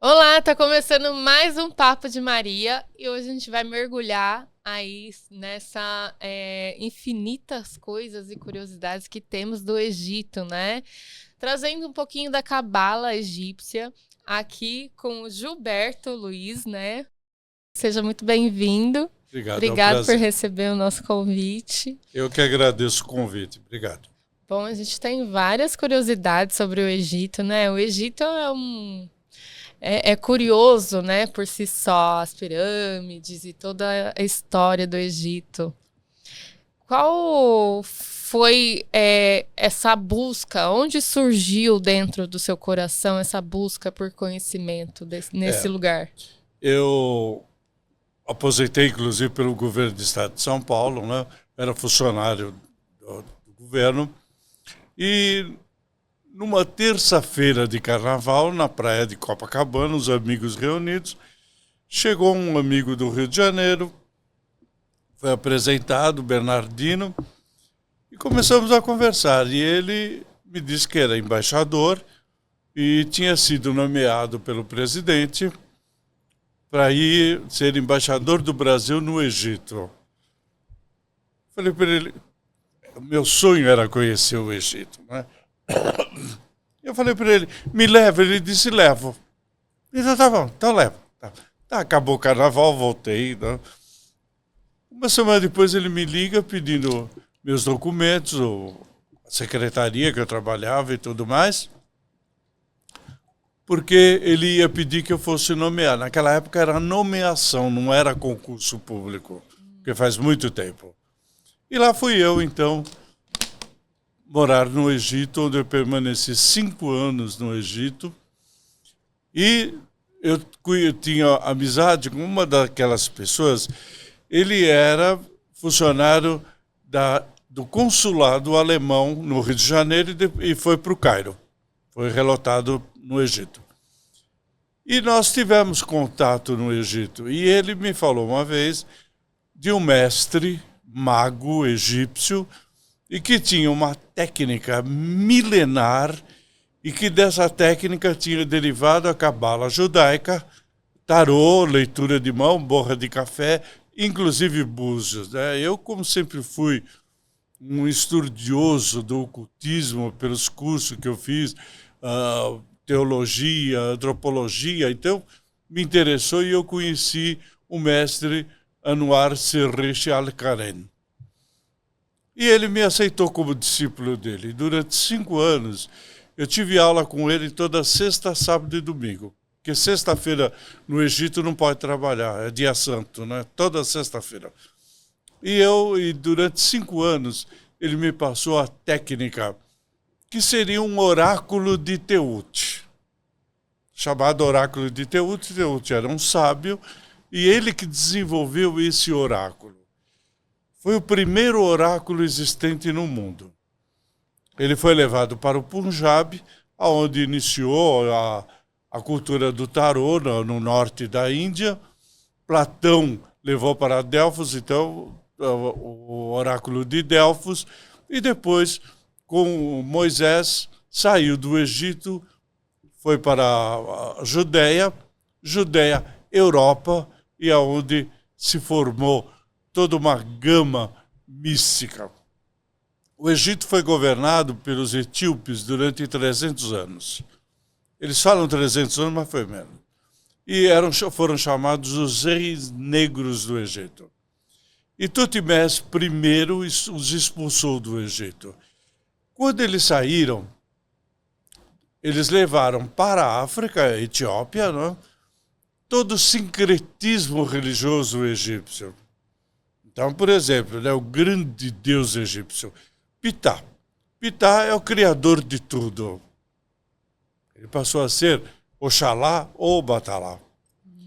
Olá, tá começando mais um Papo de Maria e hoje a gente vai mergulhar aí nessa infinitas coisas e curiosidades que temos do Egito, né? Trazendo um pouquinho da cabala egípcia aqui com o Gilberto Luiz, né? Seja muito bem-vindo. Obrigado, é um Obrigado por prazer. receber o nosso convite. Eu que agradeço o convite. Obrigado. Bom, a gente tem várias curiosidades sobre o Egito, né? O Egito é curioso, né, por si só, as pirâmides e toda a história do Egito. Qual foi essa busca? Onde surgiu dentro do seu coração essa busca por conhecimento nesse É, lugar? eu aposentei, inclusive, pelo governo do estado de São Paulo, né? Era funcionário do governo. E numa terça-feira de carnaval, na praia de Copacabana, os amigos reunidos, chegou um amigo do Rio de Janeiro, foi apresentado, Bernardino, e começamos a conversar. E ele me disse que era embaixador e tinha sido nomeado pelo presidente para ir ser embaixador do Brasil no Egito. Falei para ele, meu sonho era conhecer o Egito, né? Eu falei para ele, me leva. Ele disse, levo. Então tá bom, então levo. Tá, acabou o carnaval, voltei. Né? Uma semana depois ele me liga pedindo meus documentos, a secretaria que eu trabalhava e tudo mais, porque ele ia pedir que eu fosse nomear. Naquela época era nomeação, não era concurso público, porque faz muito tempo. E lá fui eu, então, morar no Egito, onde eu permaneci 5 anos no Egito. E eu tinha amizade com uma daquelas pessoas. Ele era funcionário do consulado alemão no Rio de Janeiro e foi para o Cairo. Foi relotado no Egito. E nós tivemos contato no Egito. E ele me falou uma vez de um mestre mago egípcio e que tinha uma técnica milenar e que dessa técnica tinha derivado a cabala judaica, tarô, leitura de mão, borra de café, inclusive búzios. Né? Eu, como sempre fui um estudioso do ocultismo pelos cursos que eu fiz, teologia, antropologia, então me interessou e eu conheci o mestre Anwar Serresh Al-Karen. E ele me aceitou como discípulo dele. Durante 5 anos, eu tive aula com ele toda sexta, sábado e domingo. Porque sexta-feira no Egito não pode trabalhar, é dia santo, né? Toda sexta-feira. E durante 5 anos, ele me passou a técnica que seria um oráculo de Teut. Chamado oráculo de Teut. Teut era um sábio e ele que desenvolveu esse oráculo. Foi o primeiro oráculo existente no mundo. Ele foi levado para o Punjab, onde iniciou a cultura do tarô no norte da Índia. Platão levou para Delfos, então, o oráculo de Delfos. E depois, com Moisés, saiu do Egito, foi para a Judéia, Europa, e aonde se formou toda uma gama mística. O Egito foi governado pelos etíopes durante 300 anos. Eles falam 300 anos, mas foi menos. E foram chamados os reis negros do Egito. E Tutmés I os expulsou do Egito. Quando eles saíram, eles levaram para a África, a Etiópia, né, todo o sincretismo religioso egípcio. Então, por exemplo, né, o grande deus egípcio, Ptah. Ptah é o criador de tudo. Ele passou a ser Oxalá ou Batalá.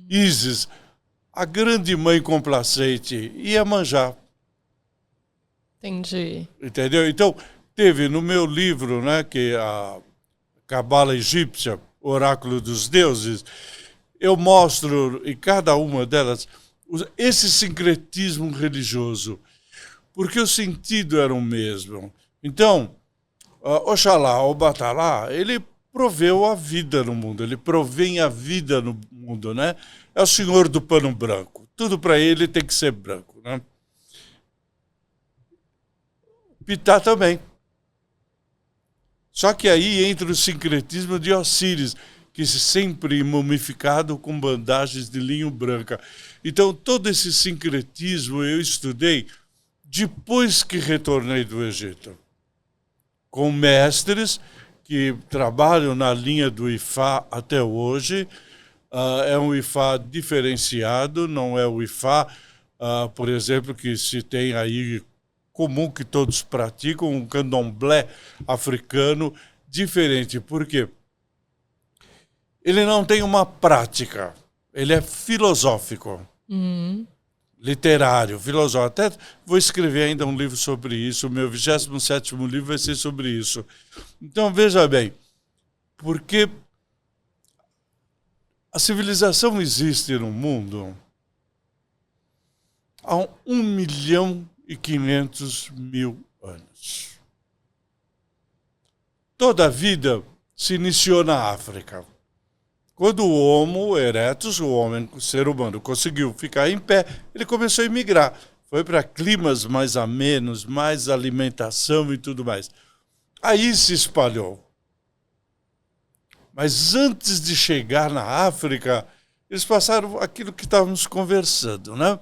Ísis, a grande mãe complacente, Iemanjá. Entendi. Entendeu? Então, teve no meu livro, né, que é a Cabala Egípcia, Oráculo dos Deuses, eu mostro em cada uma delas esse sincretismo religioso, porque o sentido era o mesmo. Então, Oxalá ou Batalá, ele proveu a vida no mundo, ele provém a vida no mundo, né? É o senhor do pano branco. Tudo para ele tem que ser branco, né? Ptah também. Só que aí entra o sincretismo de Osíris, que sempre mumificado com bandagens de linho branca. Então, todo esse sincretismo eu estudei depois que retornei do Egito, com mestres que trabalham na linha do Ifá até hoje. É um Ifá diferenciado, não é o Ifá, por exemplo, que se tem aí comum que todos praticam, um candomblé africano diferente. Por quê? Ele não tem uma prática, ele é filosófico, literário, filosófico. Até vou escrever ainda um livro sobre isso, o meu 27º livro vai ser sobre isso. Então, veja bem, porque a civilização existe no mundo há 1.500.000 anos. Toda a vida se iniciou na África. Quando o Homo erectus, o ser humano, conseguiu ficar em pé, ele começou a migrar. Foi para climas mais amenos, mais alimentação e tudo mais. Aí se espalhou. Mas antes de chegar na África, eles passaram aquilo que estávamos conversando, né?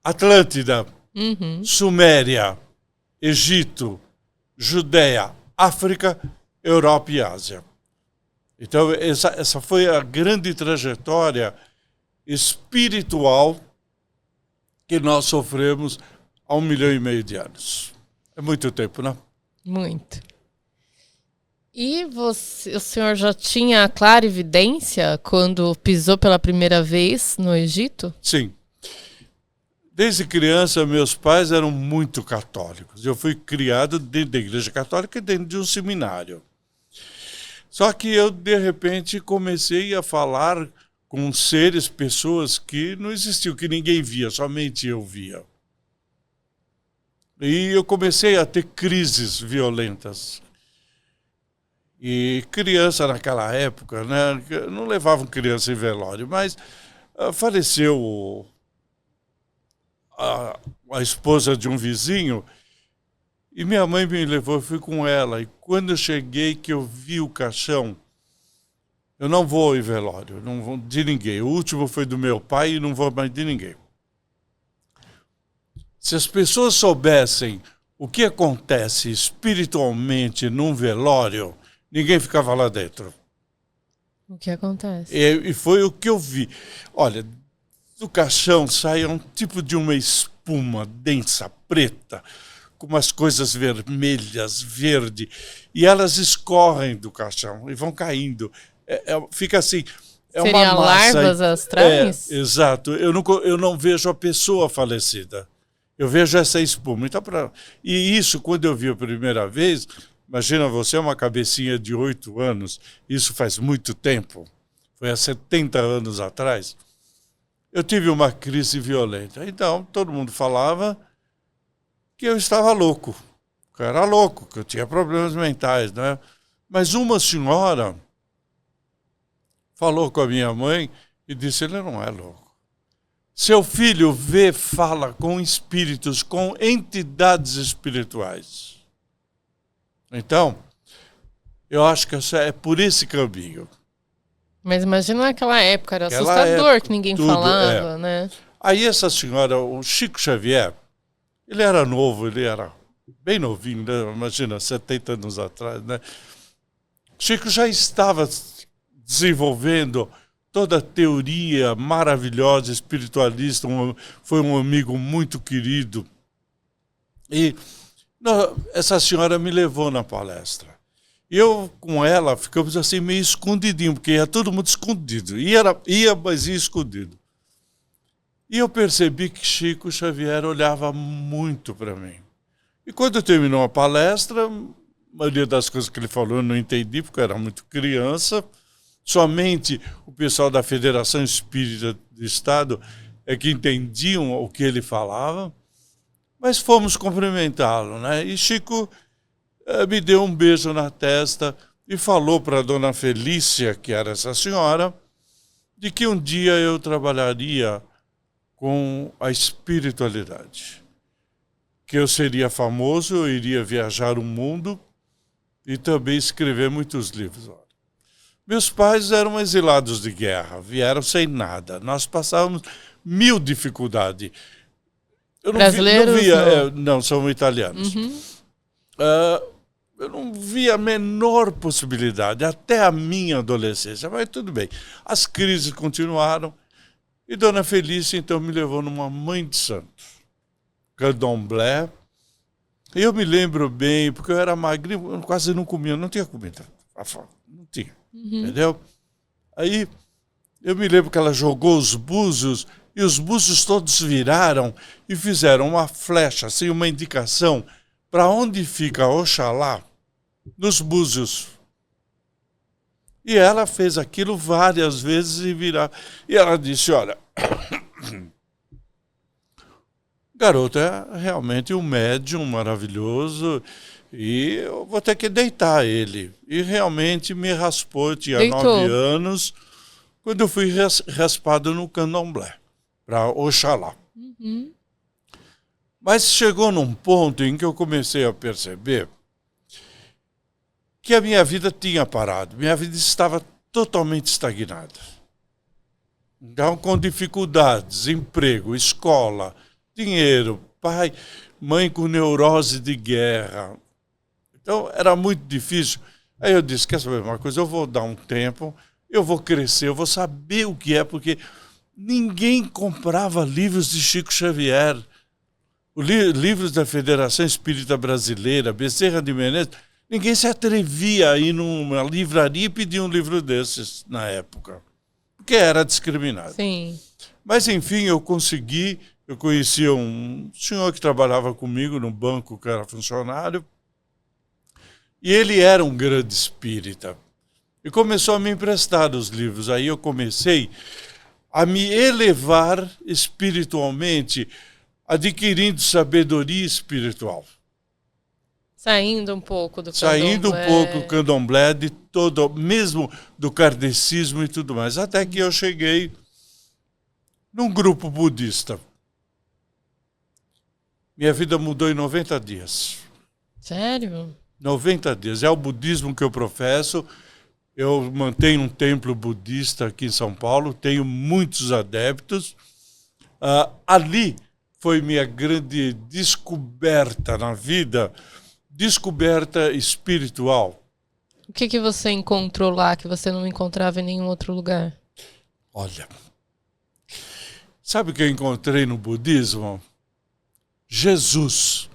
Atlântida, Suméria, Egito, Judéia, África, Europa e Ásia. Então, essa foi a grande trajetória espiritual que nós sofremos há 1,5 milhão de anos. É muito tempo, né? Muito. E o senhor já tinha clarividência quando pisou pela primeira vez no Egito? Sim. Desde criança, meus pais eram muito católicos. Eu fui criado dentro da Igreja Católica e dentro de um seminário. Só que eu, de repente, comecei a falar com seres, pessoas que não existiam, que ninguém via, somente eu via. E eu comecei a ter crises violentas. E criança naquela época, né, não levavam criança em velório, mas faleceu a esposa de um vizinho e minha mãe me levou, eu fui com ela. E quando eu cheguei, que eu vi o caixão, eu não vou em velório, não vou de ninguém. O último foi do meu pai e não vou mais de ninguém. Se as pessoas soubessem o que acontece espiritualmente num velório, ninguém ficava lá dentro. O que acontece? E foi o que eu vi. Olha, do caixão sai um tipo de uma espuma densa, preta, com umas coisas vermelhas, verde, e elas escorrem do caixão e vão caindo. Fica assim, Seria uma massa. Larvas astrais? Exato. Eu não vejo a pessoa falecida. Eu vejo essa espuma. Então, e isso, quando eu vi a primeira vez, imagina você, uma cabecinha de 8 anos, isso faz muito tempo, foi há 70 anos atrás, eu tive uma crise violenta. Então, todo mundo falava que eu estava louco, que eu era louco, que eu tinha problemas mentais, né? Mas uma senhora falou com a minha mãe e disse, ele não é louco. Seu filho vê, fala com espíritos, com entidades espirituais. Então, eu acho que é por esse caminho. Mas imagina naquela época, era Aquela assustador, época, que ninguém tudo, falava, né? Aí essa senhora, o Chico Xavier, ele era novo, ele era bem novinho, né? Imagina, 70 anos atrás, né? Chico já estava desenvolvendo toda a teoria maravilhosa, espiritualista, foi um amigo muito querido. E essa senhora me levou na palestra. E eu, com ela, ficamos assim meio escondidinho, porque ia todo mundo escondido. Mas ia escondido. E eu percebi que Chico Xavier olhava muito para mim. E quando terminou a palestra, a maioria das coisas que ele falou eu não entendi, porque eu era muito criança. Somente o pessoal da Federação Espírita do Estado é que entendiam o que ele falava. Mas fomos cumprimentá-lo, né? E Chico me deu um beijo na testa e falou para a dona Felícia, que era essa senhora, de que um dia eu trabalharia com a espiritualidade. Que eu seria famoso, eu iria viajar o mundo e também escrever muitos livros. Meus pais eram exilados de guerra, vieram sem nada. Nós passávamos 1000 dificuldades. Eu Brasileiros? Não, são italianos. Uhum. Eu não via a menor possibilidade, até a minha adolescência, mas tudo bem. As crises continuaram e Dona Felícia então me levou numa mãe de santo, candomblé. E eu me lembro bem, porque eu era magrinho, eu quase não comia, não tinha comida. Não tinha, entendeu? Aí eu me lembro que ela jogou os búzios e os búzios todos viraram e fizeram uma flecha, assim, uma indicação para onde fica Oxalá. Nos búzios. E ela fez aquilo várias vezes e ela disse, olha, garoto é realmente um médium maravilhoso e eu vou ter que deitar ele. E realmente me raspou, eu tinha 9 anos, quando eu fui raspado no candomblé, para Oxalá. Uhum. Mas chegou num ponto em que eu comecei a perceber que a minha vida tinha parado, minha vida estava totalmente estagnada. Então, com dificuldades, emprego, escola, dinheiro, pai, mãe com neurose de guerra. Então, era muito difícil. Aí eu disse, quer saber uma coisa, eu vou dar um tempo, eu vou crescer, eu vou saber o que é, porque ninguém comprava livros de Chico Xavier, livros da Federação Espírita Brasileira, Bezerra de Menezes. Ninguém se atrevia a ir numa livraria e pedir um livro desses na época, porque era discriminado. Sim. Mas, enfim, eu conhecia um senhor que trabalhava comigo no banco, que era funcionário, e ele era um grande espírita. E começou a me emprestar os livros. Aí eu comecei a me elevar espiritualmente, adquirindo sabedoria espiritual. Saindo um pouco do Saindo candomblé. um pouco do candomblé, de todo, mesmo do kardecismo e tudo mais. Até que eu cheguei num grupo budista. Minha vida mudou em 90 dias. Sério? 90 dias. É o budismo que eu professo. Eu mantenho um templo budista aqui em São Paulo. Tenho muitos adeptos. Ali foi minha grande descoberta na vida. Descoberta espiritual. O que você encontrou lá que você não encontrava em nenhum outro lugar? Olha, sabe o que eu encontrei no budismo? Jesus.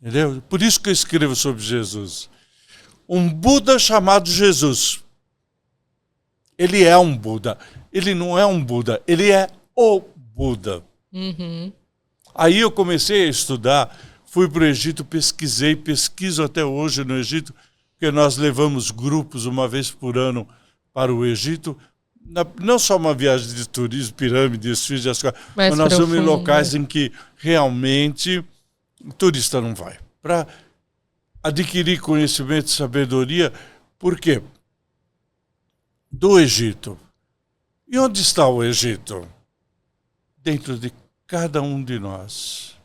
Entendeu? Por isso que eu escrevo sobre Jesus. Um Buda chamado Jesus. Ele é um Buda. Ele não é um Buda, ele é o Buda. Uhum. Aí eu comecei a estudar, fui para o Egito, pesquiso até hoje no Egito, porque nós levamos grupos uma vez por ano para o Egito, não só uma viagem de turismo, pirâmides, mas nós vamos em locais em que realmente o turista não vai. Para adquirir conhecimento e sabedoria, por quê? Do Egito. E onde está o Egito? Dentro de cada um de nós.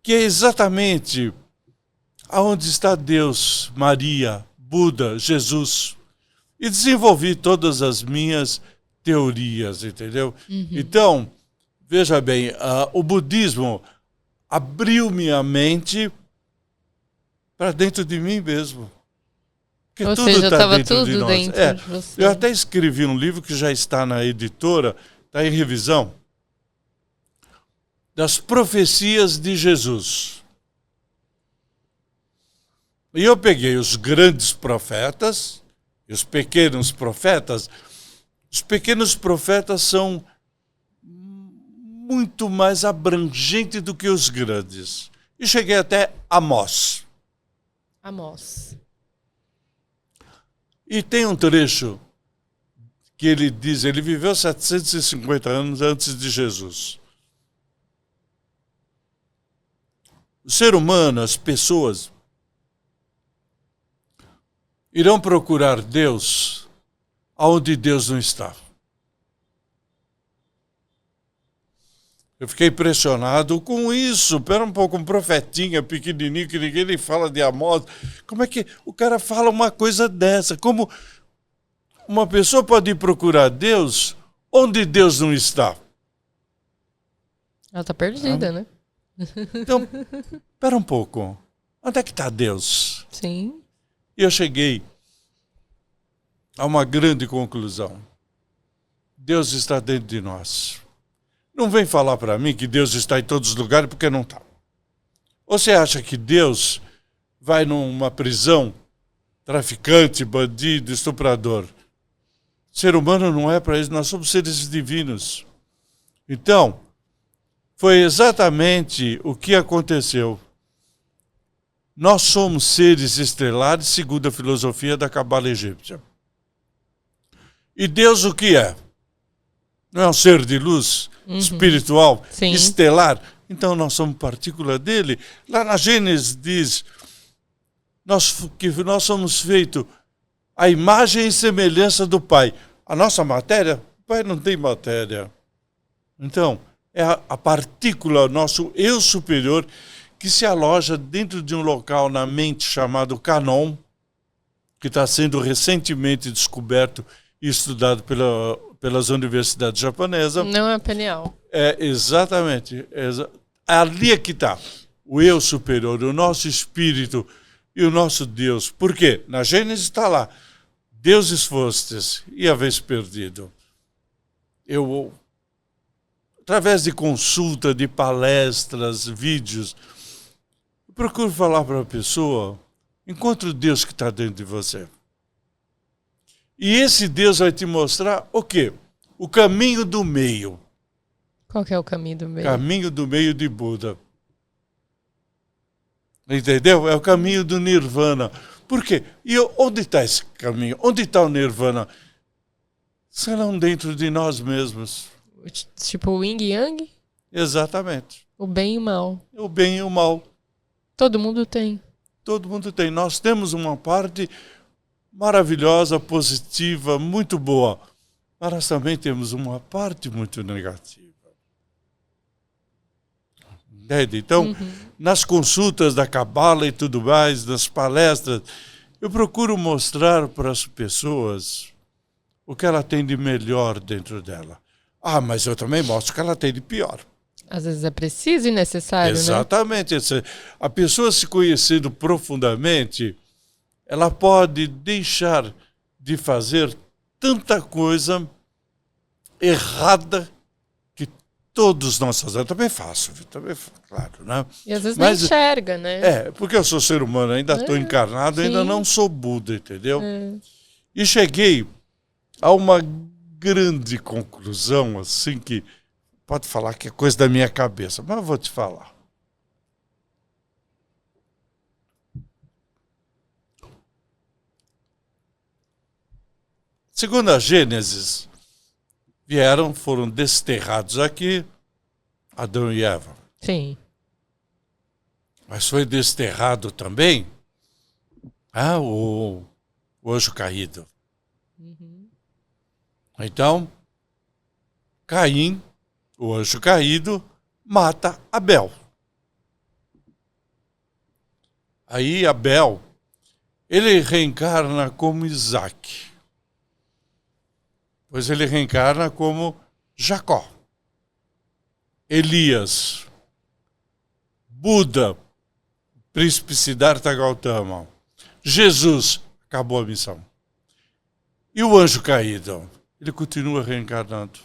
Que é exatamente aonde está Deus, Maria, Buda, Jesus. E desenvolvi todas as minhas teorias, entendeu? Uhum. Então, veja bem, o budismo abriu minha mente para dentro de mim mesmo. Porque ou tudo seja, está dentro de nós. Dentro de você. Eu até escrevi um livro que já está na editora, está em revisão, das profecias de Jesus. E eu peguei os grandes profetas e os pequenos profetas. Os pequenos profetas são muito mais abrangentes do que os grandes. E cheguei até Amós. Amós. E tem um trecho que ele diz, ele viveu 750 anos antes de Jesus. O ser humano, as pessoas, irão procurar Deus onde Deus não está. Eu fiquei impressionado com isso. Pera um pouco, um profetinha pequenininho que ninguém nem fala de Amós. Como é que o cara fala uma coisa dessa? Como uma pessoa pode ir procurar Deus onde Deus não está? Ela está perdida, né? Então, pera um pouco. Onde é que está Deus? Sim. E eu cheguei a uma grande conclusão. Deus está dentro de nós. Não vem falar para mim que Deus está em todos os lugares, porque não está. Ou você acha que Deus vai numa prisão, traficante, bandido, estuprador? Ser humano não é para isso, nós somos seres divinos. Então, foi exatamente o que aconteceu. Nós somos seres estelares, segundo a filosofia da Cabala egípcia. E Deus o que é? Não é um ser de luz, espiritual, Sim. estelar? Então nós somos partícula dele. Lá na Gênesis diz que nós somos feitos à imagem e semelhança do Pai. A nossa matéria, o Pai não tem matéria. Então, é a partícula, nosso eu superior, que se aloja dentro de um local na mente chamado Canon, que está sendo recentemente descoberto e estudado pelas universidades japonesas. Não é pineal. É exatamente. Ali é que está o eu superior, o nosso espírito e o nosso Deus. Por quê? Na Gênesis está lá. Deuses fostes e haveis perdido. Eu, através de consulta, de palestras, vídeos, procuro falar para a pessoa, encontre o Deus que está dentro de você. E esse Deus vai te mostrar o quê? O caminho do meio. Qual que é o caminho do meio? Caminho do meio de Buda. Entendeu? É o caminho do Nirvana. Por quê? E onde está esse caminho? Onde está o Nirvana? Serão dentro de nós mesmos. Tipo o yin e yang? Exatamente. O bem e o mal. O bem e o mal. Todo mundo tem. Todo mundo tem. Nós temos uma parte maravilhosa, positiva, muito boa. Mas nós também temos uma parte muito negativa. Entende? Então, nas consultas da Cabala e tudo mais, nas palestras, eu procuro mostrar para as pessoas o que ela tem de melhor dentro dela. Ah, mas eu também mostro o que ela tem de pior. Às vezes é preciso e necessário, Exatamente. né? A pessoa se conhecendo profundamente, ela pode deixar de fazer tanta coisa errada que todos nós fazemos. Eu também faço, claro, né? E às vezes não enxerga, né? É, porque eu sou ser humano, ainda estou encarnado, ainda não sou Buda, entendeu? E cheguei a uma grande conclusão, assim, que pode falar que é coisa da minha cabeça, mas eu vou te falar. Segundo a Gênesis, foram desterrados aqui Adão e Eva. Sim. Mas foi desterrado também o anjo caído. Então, Caim, o anjo caído, mata Abel. Aí Abel, ele reencarna como Isaac. Pois ele reencarna como Jacó. Elias, Buda, príncipe Siddhartha Gautama, Jesus, acabou a missão. E o anjo caído, ele continua reencarnando.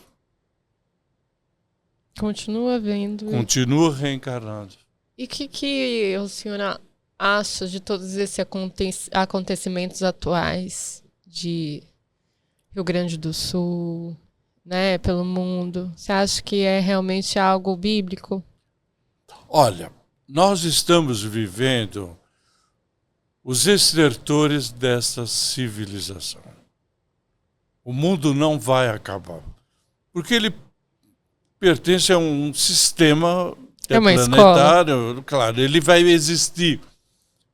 Continua vendo. Continua reencarnando. E o que o senhor acha de todos esses acontecimentos atuais de Rio Grande do Sul, né, pelo mundo? Você acha que é realmente algo bíblico? Olha, nós estamos vivendo os estertores dessa civilização. O mundo não vai acabar. Porque ele pertence a um sistema planetário. Claro, ele vai existir.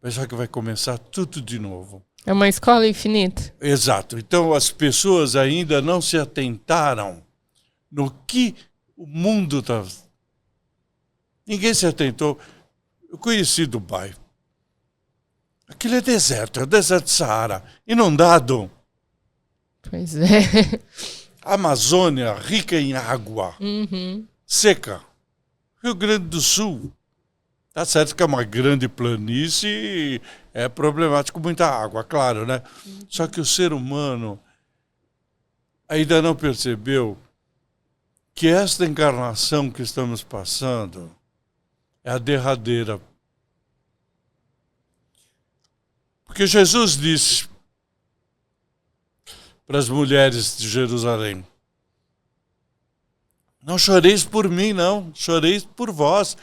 Mas só que vai começar tudo de novo. É uma escola infinita. Exato. Então as pessoas ainda não se atentaram no que o mundo está. Ninguém se atentou. Eu conheci Dubai. Aquilo é deserto de Saara, inundado. Pois é. Amazônia, rica em água, seca. Rio Grande do Sul. Tá certo que é uma grande planície e é problemático muita água, claro, né? Só que o ser humano ainda não percebeu que esta encarnação que estamos passando é a derradeira. Porque Jesus disse para as mulheres de Jerusalém: não choreis por mim, não, choreis por vós.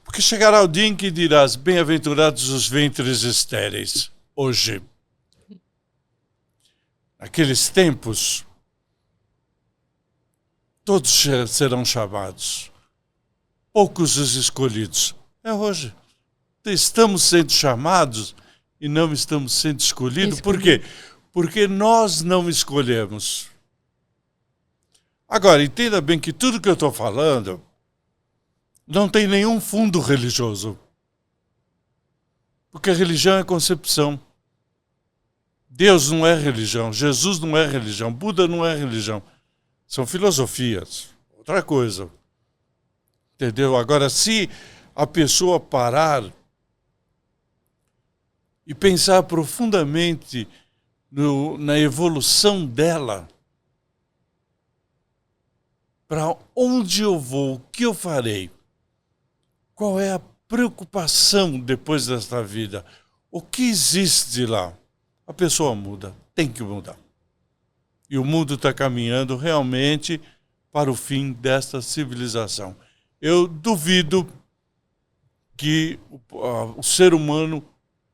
Porque chegará o dia em que dirás: bem-aventurados os ventres estéreis. Hoje, naqueles tempos, todos serão chamados, poucos os escolhidos. É hoje. Estamos sendo chamados e não estamos sendo escolhidos. Por quê? Porque nós não escolhemos. Agora, entenda bem que tudo que eu estou falando não tem nenhum fundo religioso. Porque a religião é concepção. Deus não é religião, Jesus não é religião, Buda não é religião. São filosofias, outra coisa. Entendeu? Agora, se a pessoa parar e pensar profundamente na evolução dela, para onde eu vou, o que eu farei, qual é a preocupação depois desta vida, o que existe lá, a pessoa muda, tem que mudar. E o mundo está caminhando realmente para o fim desta civilização. Eu duvido que o ser humano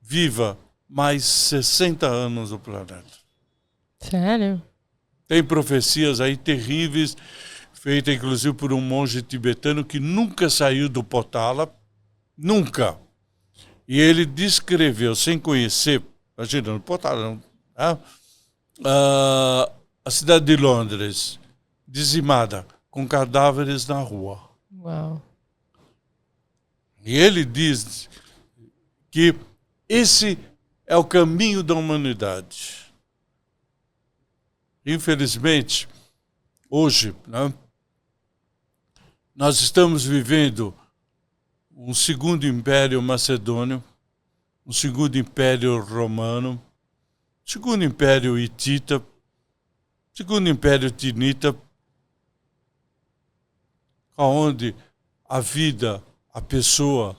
viva mais 60 anos no planeta. Sério? Tem profecias aí terríveis, feitas inclusive por um monge tibetano que nunca saiu do Potala, nunca. E ele descreveu, sem conhecer, imagina, no Potala, né? A cidade de Londres, dizimada, com cadáveres na rua. Uau. E ele diz que esse é o caminho da humanidade. Infelizmente, hoje, né, nós estamos vivendo um segundo império macedônio, um segundo império romano, segundo império hitita, segundo império tinita, onde a vida, a pessoa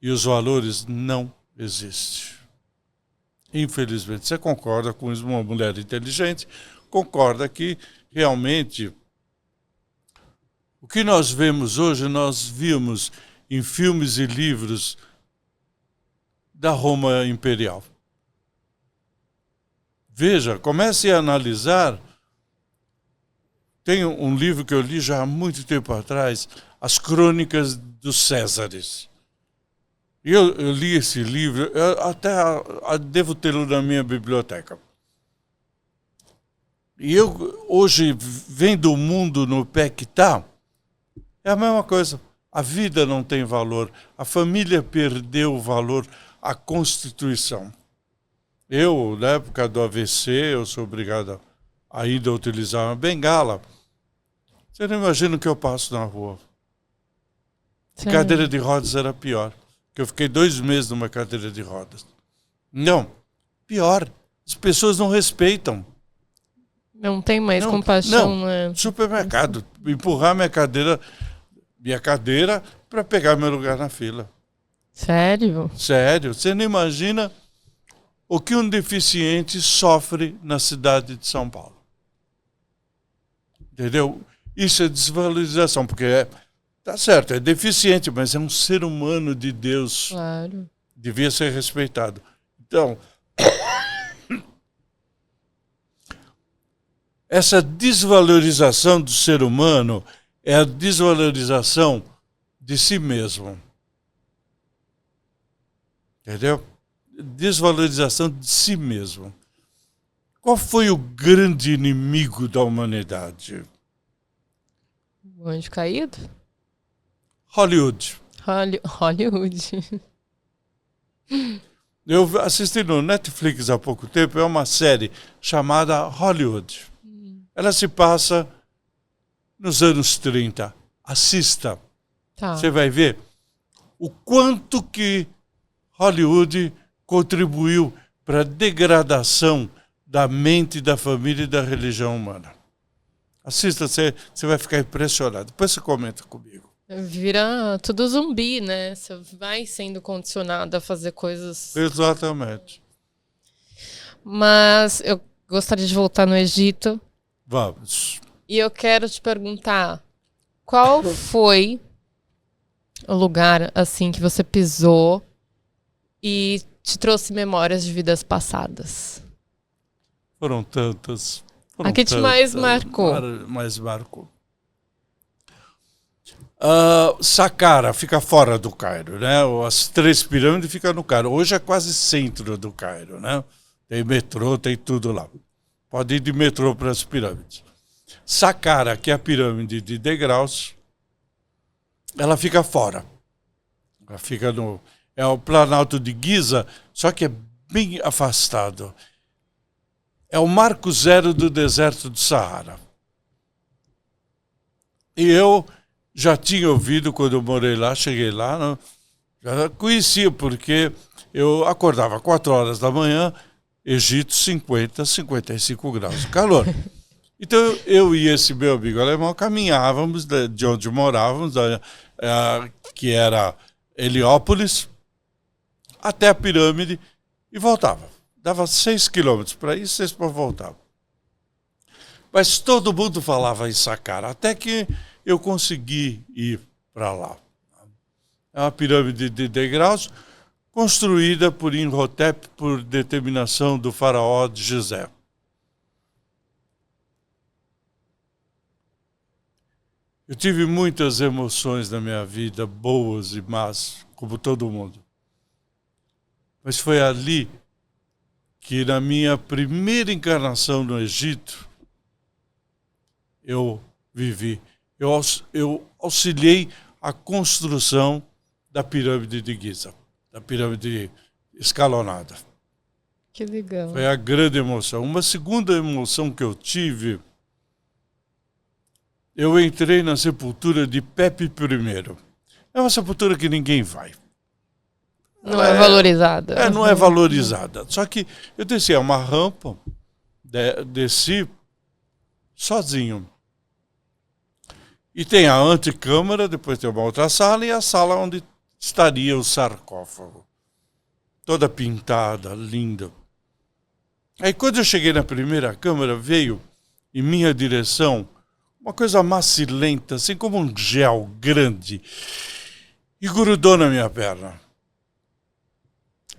e os valores não existem. Infelizmente, você concorda com isso, uma mulher inteligente, concorda que realmente o que nós vemos hoje, nós vimos em filmes e livros da Roma Imperial. Veja, comece a analisar. Tem um livro que eu li já há muito tempo atrás, As Crônicas dos Césares. E eu li esse livro, eu até devo tê-lo na minha biblioteca. E eu, hoje, vendo o mundo no pé que está, é a mesma coisa. A vida não tem valor, a família perdeu o valor, a Constituição. Eu, na época do AVC, eu sou obrigado ainda a utilizar uma bengala. Você não imagina o que eu passo na rua. Sim. Cadeira de rodas era pior. Que eu fiquei 2 meses numa cadeira de rodas. Não, pior. As pessoas não respeitam. Não tem mais compaixão, não. Né? Supermercado, empurrar minha cadeira para pegar meu lugar na fila. Sério? Sério. Você não imagina o que um deficiente sofre na cidade de São Paulo. Entendeu? Isso é desvalorização, porque tá certo, é deficiente, mas é um ser humano de Deus. Claro. Devia ser respeitado. Então, essa desvalorização do ser humano é a desvalorização de si mesmo. Entendeu? desvalorização de si mesmo. Qual foi o grande inimigo da humanidade? O Anjo Caído? Hollywood. Hollywood. Eu assisti no Netflix há pouco tempo, é uma série chamada Hollywood. Ela se passa nos anos 30. Assista. Tá. Você vai ver o quanto que Hollywood contribuiu para a degradação da mente, da família e da religião humana. Assista, você vai ficar impressionado. Depois você comenta comigo. Vira tudo zumbi, né? Você vai sendo condicionado a fazer coisas... Exatamente. Mas eu gostaria de voltar no Egito. Vamos. E eu quero te perguntar, qual foi o lugar, assim, que você pisou e te trouxe memórias de vidas passadas? Foram tantas. A que te mais marcou? Mais marcou. Saqqara fica fora do Cairo, né? As 3 pirâmides ficam no Cairo. Hoje é quase centro do Cairo, né? Tem metrô, tem tudo lá. Pode ir de metrô para as pirâmides. Saqqara, que é a pirâmide de degraus, ela fica fora. Ela fica no... É o Planalto de Giza, só que é bem afastado. É o marco zero do deserto do Saara. E eu já tinha ouvido, quando eu morei lá, cheguei lá, já conhecia, porque eu acordava 4 horas da manhã, Egito 50, 55 graus de calor. Então eu e esse meu amigo alemão caminhávamos de onde morávamos, que era Heliópolis, até a pirâmide e voltava. Dava 6 quilômetros para ir, 6 para voltar. Mas todo mundo falava em Saqqara, até que eu consegui ir para lá. É uma pirâmide de degraus construída por Imhotep por determinação do faraó de Gizé. Eu tive muitas emoções na minha vida, boas e más, como todo mundo. Mas foi ali que, na minha primeira encarnação no Egito, eu vivi. Eu auxiliei a construção da pirâmide de Giza, da pirâmide escalonada. Que legal. Foi a grande emoção. Uma segunda emoção que eu tive, eu entrei na sepultura de Pepe I. É uma sepultura que ninguém vai. Não é valorizada. Não é valorizada. Só que eu desci uma rampa, desci sozinho. E tem a antecâmara, depois tem uma outra sala, e a sala onde estaria o sarcófago. Toda pintada, linda. Aí quando eu cheguei na primeira câmara, veio em minha direção uma coisa macilenta, assim como um gel grande, e grudou na minha perna.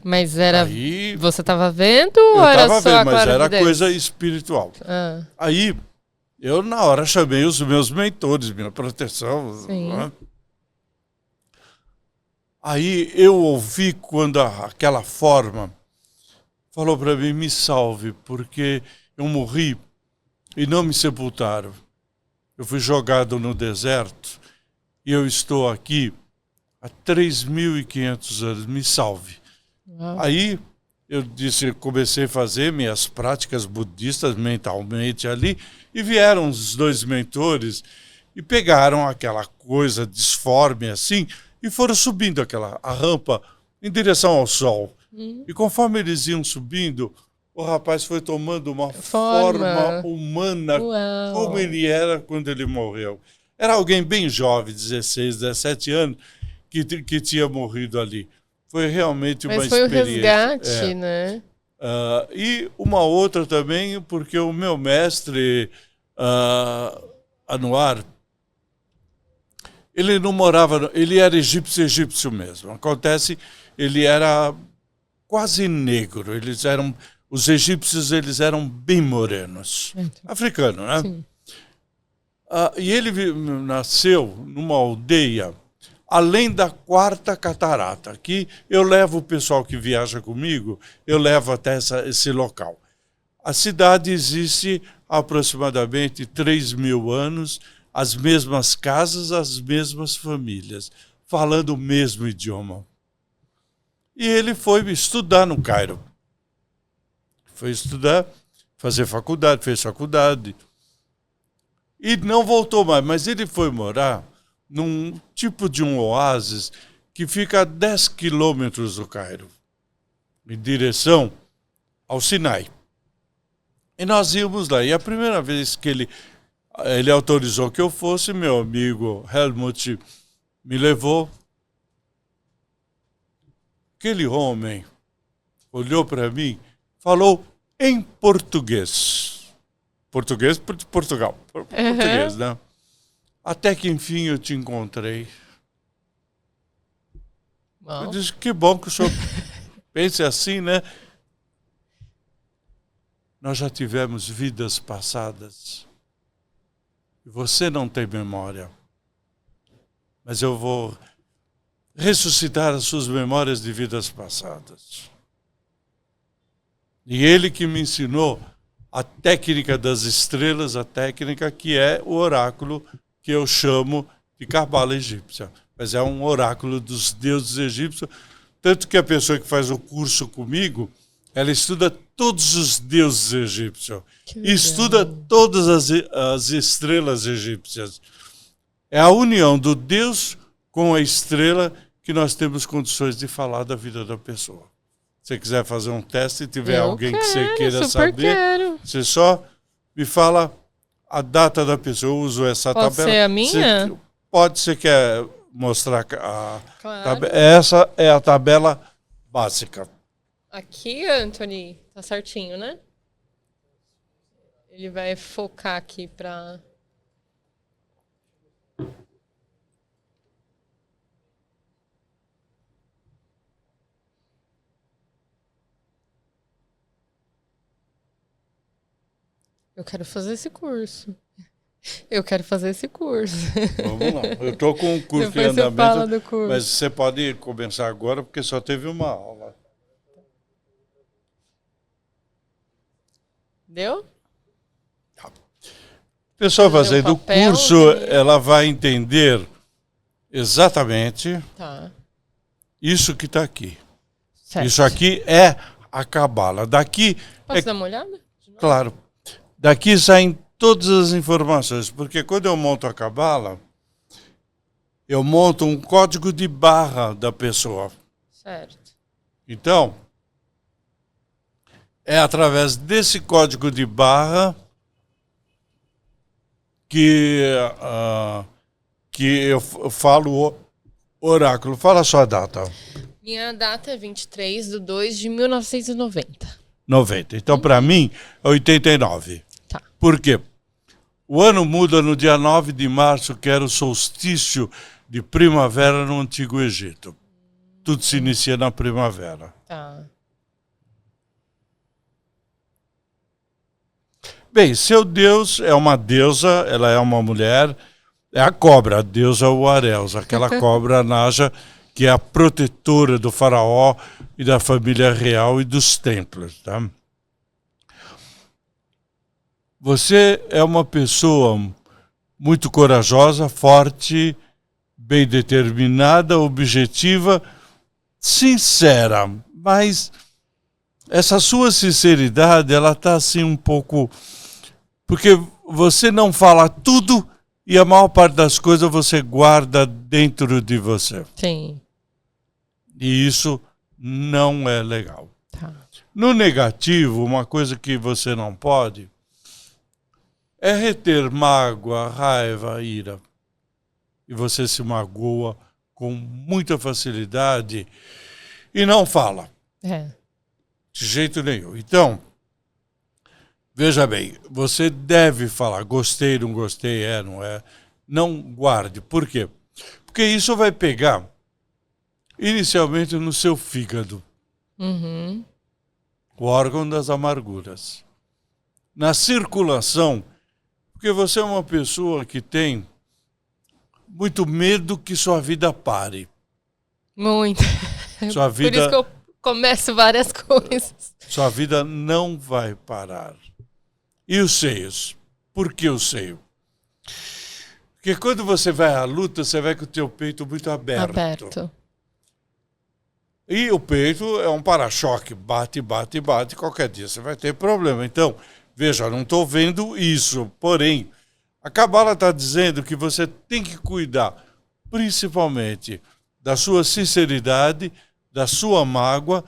Mas era... Aí, você estava vendo ou era só vendo, a mas era clarividência? coisa espiritual. Aí, eu na hora chamei os meus mentores, minha proteção. Sim. Né? Aí eu ouvi quando aquela forma falou para mim, me salve, porque eu morri e não me sepultaram. Eu fui jogado no deserto e eu estou aqui há 3.500 anos, me salve. Aí eu comecei a fazer minhas práticas budistas mentalmente ali, e vieram os 2 mentores e pegaram aquela coisa disforme assim e foram subindo a rampa em direção ao sol. E conforme eles iam subindo, o rapaz foi tomando uma forma humana. Uau. Como ele era quando ele morreu. Era alguém bem jovem, 16, 17 anos, que tinha morrido ali. Foi realmente uma experiência. Mas foi um resgate, né? E uma outra também, porque o meu mestre, Anwar, ele não morava... Ele era egípcio mesmo. Acontece, ele era quase negro. Os egípcios, eles eram bem morenos. Africano, né? Sim. E ele nasceu numa aldeia além da quarta catarata. Aqui eu levo o pessoal que viaja comigo, eu levo até esse local. A cidade existe há aproximadamente 3.000 anos, as mesmas casas, as mesmas famílias, falando o mesmo idioma. E ele foi estudar no Cairo. Foi estudar, fazer faculdade, fez faculdade. E não voltou mais, mas ele foi morar num tipo de um oásis que fica a 10 quilômetros do Cairo, em direção ao Sinai. E nós íamos lá. E a primeira vez que ele autorizou que eu fosse, meu amigo Helmut me levou. Aquele homem olhou para mim, falou em português. Português de Portugal. Português, né? Até que, enfim, eu te encontrei. Bom. Eu disse, que bom que o senhor pense assim, né? Nós já tivemos vidas passadas. E você não tem memória. Mas eu vou ressuscitar as suas memórias de vidas passadas. E ele que me ensinou a técnica das estrelas, a técnica que é o oráculo que eu chamo de cabala egípcia. Mas é um oráculo dos deuses egípcios. Tanto que a pessoa que faz o curso comigo, ela estuda todos os deuses egípcios. E estuda todas as estrelas egípcias. É a união do Deus com a estrela que nós temos condições de falar da vida da pessoa. Se você quiser fazer um teste e tiver alguém que você queira saber, você só me fala a data da pessoa. Eu uso essa tabela. Pode ser a minha? Você quer mostrar a Claro. tabela? Essa é a tabela básica. Aqui, Anthony, tá certinho, né? Ele vai focar aqui pra... Eu quero fazer esse curso. Eu quero fazer esse curso. Vamos lá. Eu estou com um curso Depois em você fala andamento, do curso. mas você pode começar agora porque só teve uma aula. Deu? A pessoa Fazer fazendo o papel, curso, né? ela vai entender exatamente Tá. isso que está aqui. Certo. Isso aqui é a cabala. Daqui, Posso dar uma olhada? claro, daqui saem todas as informações, porque quando eu monto a cabala, eu monto um código de barra da pessoa. Certo. Então, é através desse código de barra que eu falo o oráculo. Fala a sua data. Minha data é 23/2/1990. 90. Então, para mim, é 89. Tá. Por quê? O ano muda no dia 9 de março, que era o solstício de primavera no Antigo Egito. Tudo se inicia na primavera. Tá. Bem, seu Deus é uma deusa, ela é uma mulher, é a cobra, a deusa Uarels, aquela cobra naja que é a protetora do faraó e da família real e dos templos. Tá? Você é uma pessoa muito corajosa, forte, bem determinada, objetiva, sincera, mas essa sua sinceridade, ela está assim um pouco... Porque você não fala tudo e a maior parte das coisas você guarda dentro de você. Sim. E isso não é legal. Tá. No negativo, uma coisa que você não pode é reter mágoa, raiva, ira. E você se magoa com muita facilidade e não fala. É. De jeito nenhum. Então, veja bem, você deve falar, gostei, não gostei, não é. Não guarde. Por quê? Porque isso vai pegar inicialmente no seu fígado, Uhum. o órgão das amarguras. Na circulação, porque você é uma pessoa que tem muito medo que sua vida pare. Muito. Sua vida, Por isso que eu começo várias coisas. sua vida não vai parar. E os seios? Por que o seio? Porque quando você vai à luta, você vai com o teu peito muito aberto. E o peito é um para-choque, bate, bate, bate, qualquer dia você vai ter problema. Então, veja, não estou vendo isso, porém, a Cabala está dizendo que você tem que cuidar, principalmente, da sua sinceridade, da sua mágoa,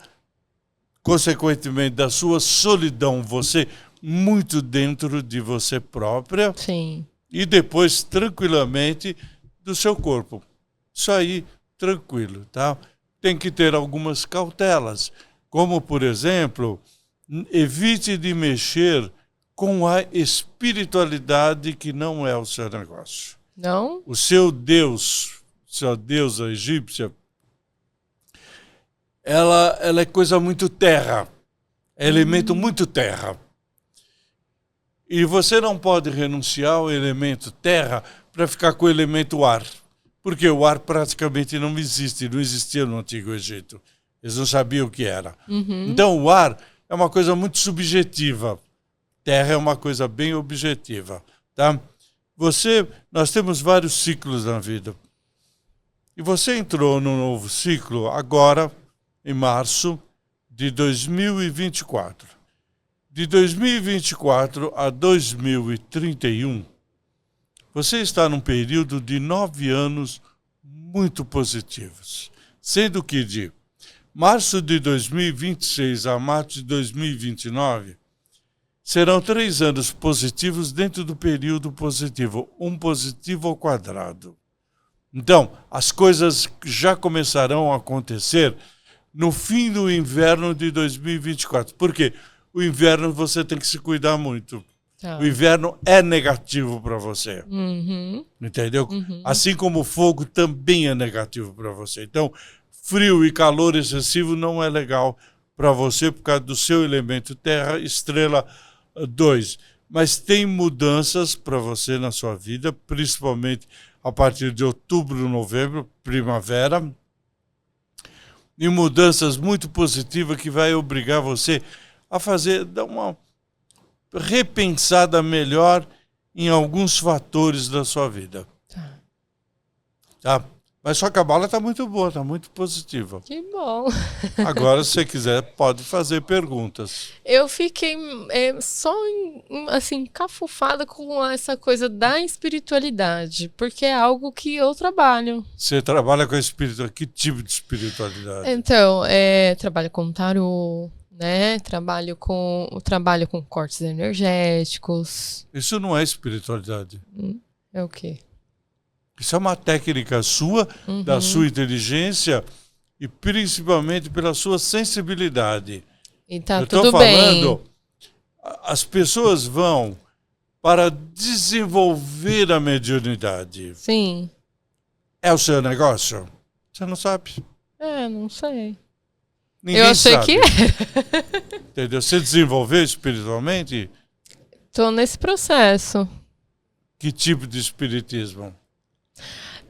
consequentemente, da sua solidão, você muito dentro de você própria. Sim. E depois, tranquilamente, do seu corpo. Isso aí, tranquilo, tá? Tem que ter algumas cautelas, como, por exemplo, evite de mexer com a espiritualidade que não é o seu negócio. Não? O seu Deus, sua deusa egípcia, ela é coisa muito terra, é elemento muito terra. E você não pode renunciar ao elemento terra para ficar com o elemento ar. Porque o ar praticamente não existe, não existia no Antigo Egito. Eles não sabiam o que era. Então o ar é uma coisa muito subjetiva. Terra é uma coisa bem objetiva. Tá? Nós temos vários ciclos na vida. E você entrou num novo ciclo agora, em março de 2024. De 2024 a 2031, você está num período de 9 anos muito positivos. Sendo que de março de 2026 a março de 2029, serão 3 anos positivos dentro do período positivo, um positivo ao quadrado. Então, as coisas já começarão a acontecer no fim do inverno de 2024. Por quê? O inverno você tem que se cuidar muito. Tá. O inverno é negativo para você. Entendeu? Assim como o fogo também é negativo para você. Então, frio e calor excessivo não é legal para você por causa do seu elemento terra, estrela 2. Mas tem mudanças para você na sua vida, principalmente a partir de outubro, novembro, primavera. E mudanças muito positivas que vai obrigar você a dar uma repensada melhor em alguns fatores da sua vida. Tá? Mas sua cabala está muito boa, está muito positiva. Que bom. Agora, se você quiser, pode fazer perguntas. Eu fiquei só assim, encafufada com essa coisa da espiritualidade, porque é algo que eu trabalho. Você trabalha com a espiritualidade? Que tipo de espiritualidade? Então, trabalho com tarô, né? Trabalho com cortes energéticos. Isso não é espiritualidade. É o quê? Isso é uma técnica sua, da sua inteligência e principalmente pela sua sensibilidade. E tá Eu tô tudo falando, bem. as pessoas vão para desenvolver a mediunidade. Sim. É o seu negócio? Você não sabe. Não sei. Ninguém eu achei sabe. que era. Entendeu? Você desenvolveu espiritualmente? Tô nesse processo. Que tipo de espiritismo?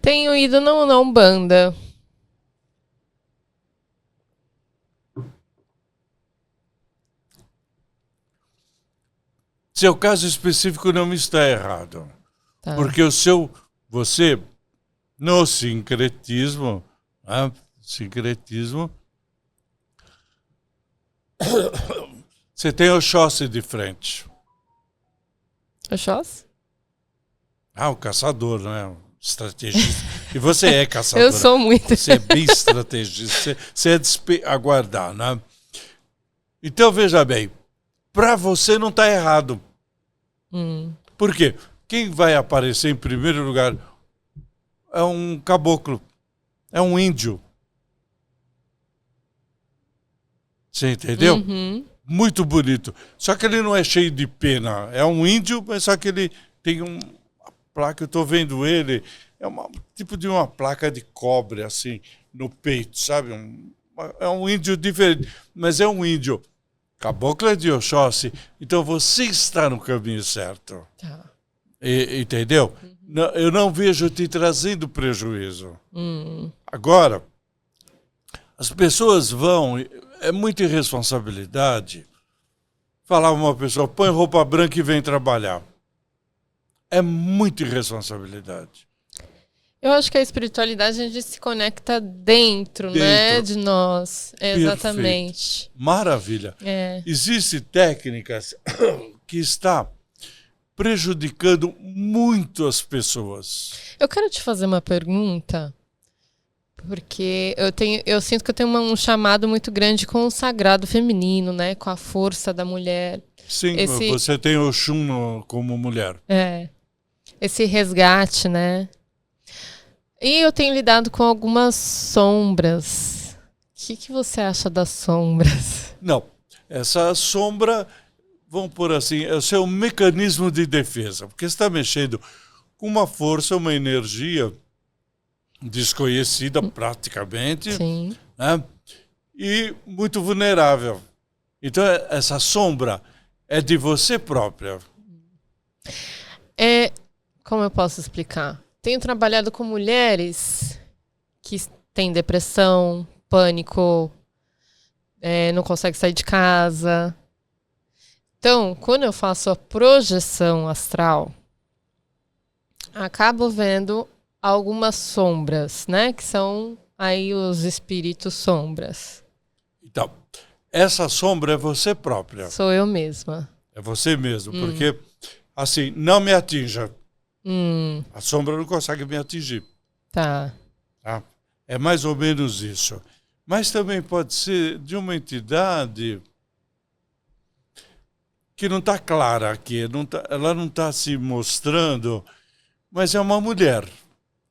Tenho ido na Umbanda. Seu caso específico não está errado. Tá. Porque você, no sincretismo, né? Sincretismo, você tem Oxóssi de frente. Oxóssi? O caçador, né? Estrategista. E você é caçador. Eu sou muito. Você é bem estrategista. Você é de aguardar, né? Então, veja bem. Para você não está errado. Por quê? Quem vai aparecer em primeiro lugar é um caboclo. É um índio. Você entendeu? Muito bonito. Só que ele não é cheio de pena. É um índio, mas só que ele tem uma placa, eu estou vendo ele, é tipo de uma placa de cobre, assim, no peito, sabe? É um índio diferente, mas é um índio. Caboclo é de Oxóssi, então você está no caminho certo. Tá. Entendeu? Eu não vejo te trazendo prejuízo. Hum. Agora, as pessoas vão, é muita irresponsabilidade falar uma pessoa, põe roupa branca e vem trabalhar. É muita irresponsabilidade. Eu acho que a espiritualidade a gente se conecta dentro, né, de nós. Exatamente. Perfeito. Maravilha. Existem técnicas que estão prejudicando muito as pessoas. Eu quero te fazer uma pergunta, porque eu sinto que eu tenho um chamado muito grande com o sagrado feminino, né, com a força da mulher. Sim, você tem Oxum como mulher. Esse resgate, né? E eu tenho lidado com algumas sombras. O que você acha das sombras? Não, essa sombra, vamos por assim, é o seu mecanismo de defesa, porque você está mexendo com uma força, uma energia desconhecida praticamente, Sim. Né? E muito vulnerável. Então, essa sombra é de você própria. Como eu posso explicar? Tenho trabalhado com mulheres que têm depressão, pânico, não conseguem sair de casa. Então, quando eu faço a projeção astral, acabo vendo algumas sombras, né? Que são aí os espíritos sombras. Então, essa sombra é você própria. Sou eu mesma. É você mesmo, porque, assim, não me atinja. A sombra não consegue me atingir. Tá. É mais ou menos isso. Mas também pode ser de uma entidade que não está clara aqui. Ela não está se mostrando, mas é uma mulher.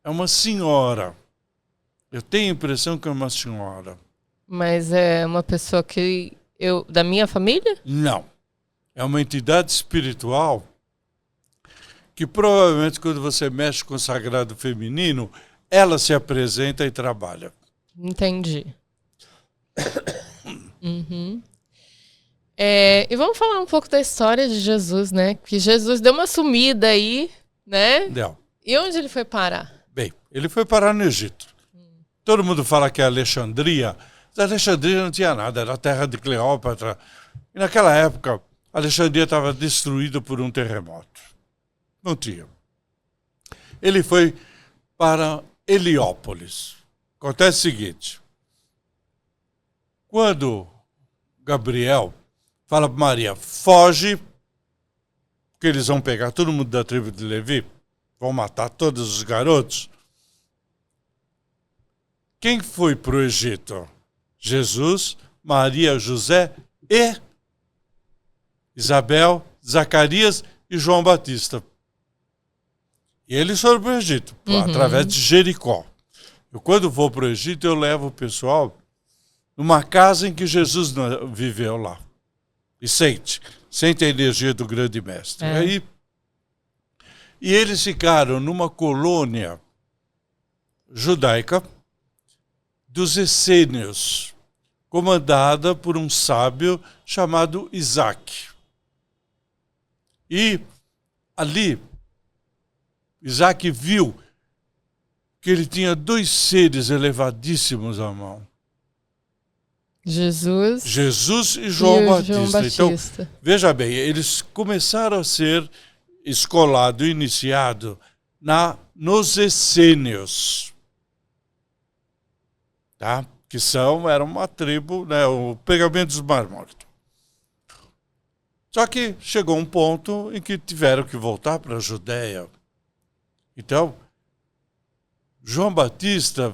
É uma senhora. Eu tenho a impressão que é uma senhora. Mas é uma pessoa que da minha família? Não. É uma entidade espiritual que provavelmente quando você mexe com o sagrado feminino, ela se apresenta e trabalha. Entendi. E vamos falar um pouco da história de Jesus, né? Que Jesus deu uma sumida aí, né? Não. E onde ele foi parar? Bem, ele foi parar no Egito. Todo mundo fala que é Alexandria. Mas Alexandria não tinha nada, era a terra de Cleópatra. E naquela época, Alexandria estava destruída por um terremoto. Não tinha. Ele foi para Heliópolis. Acontece o seguinte. Quando Gabriel fala para Maria, foge, porque eles vão pegar todo mundo da tribo de Levi, vão matar todos os garotos. Quem foi para o Egito? Jesus, Maria, José e Isabel, Zacarias e João Batista. E eles foram para o Egito, através de Jericó. Eu, quando vou para o Egito, eu levo o pessoal numa casa em que Jesus viveu lá. E sente a energia do grande mestre. E eles ficaram numa colônia judaica dos essênios, comandada por um sábio chamado Isaac. E ali, Isaac viu que ele tinha dois seres elevadíssimos à mão. Jesus e João Batista. Então, Batista. veja bem, eles começaram a ser escolados, iniciados nos essênios, tá? Que era uma tribo, né, o Pergamento dos Mar Mortos. Só que chegou um ponto em que tiveram que voltar para a Judéia. Então, João Batista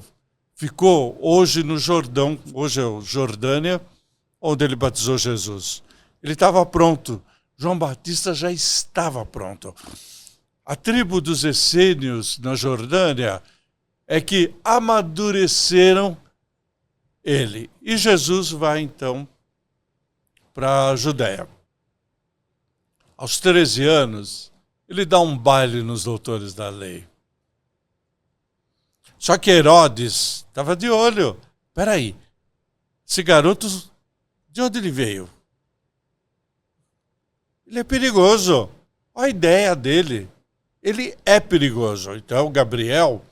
ficou hoje no Jordão, hoje é o Jordânia, onde ele batizou Jesus. Ele estava pronto. João Batista já estava pronto. A tribo dos essênios na Jordânia é que amadureceram ele. E Jesus vai, então, para a Judéia. Aos 13 anos, ele dá um baile nos doutores da lei. Só que Herodes estava de olho. Peraí, esse garoto, de onde ele veio? Ele é perigoso. Olha a ideia dele. ele é perigoso. Então, Gabriel,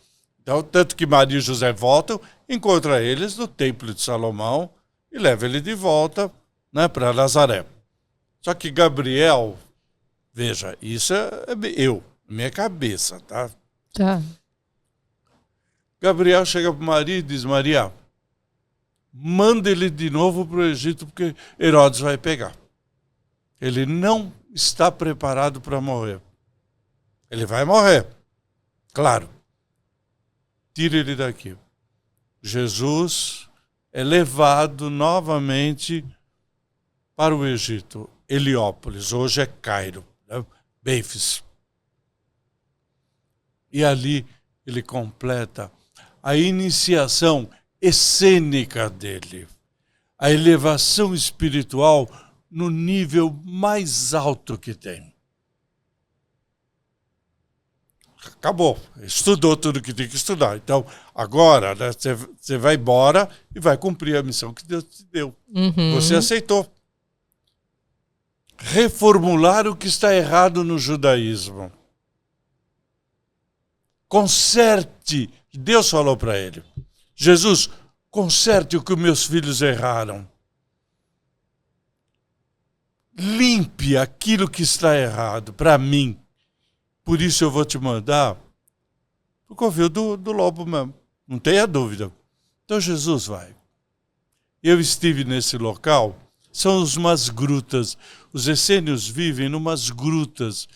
tanto que Maria e José voltam, encontra eles no Templo de Salomão e leva ele de volta, né, para Nazaré. Só que Gabriel, veja, isso é minha cabeça, tá? Tá. Gabriel chega para Maria e diz: Maria, manda ele de novo para o Egito, porque Herodes vai pegar. Ele não está preparado para morrer. Ele vai morrer, claro. Tira ele daqui. Jesus é levado novamente para o Egito, Heliópolis, hoje é Cairo, né? Mêfis. E ali ele completa a iniciação essênica dele, a elevação espiritual no nível mais alto que tem. Acabou, estudou tudo que tem que estudar. Então, agora, né, você vai embora e vai cumprir a missão que Deus te deu. Uhum. Você aceitou. Reformular o que está errado no judaísmo. Conserte, Deus falou para ele. Jesus, conserte o que meus filhos erraram. Limpe aquilo que está errado para mim. Por isso eu vou te mandar o covil do lobo mesmo. Não tenha dúvida. Então Jesus vai. Eu estive nesse local. São umas grutas. Os essênios vivem em umas grutas.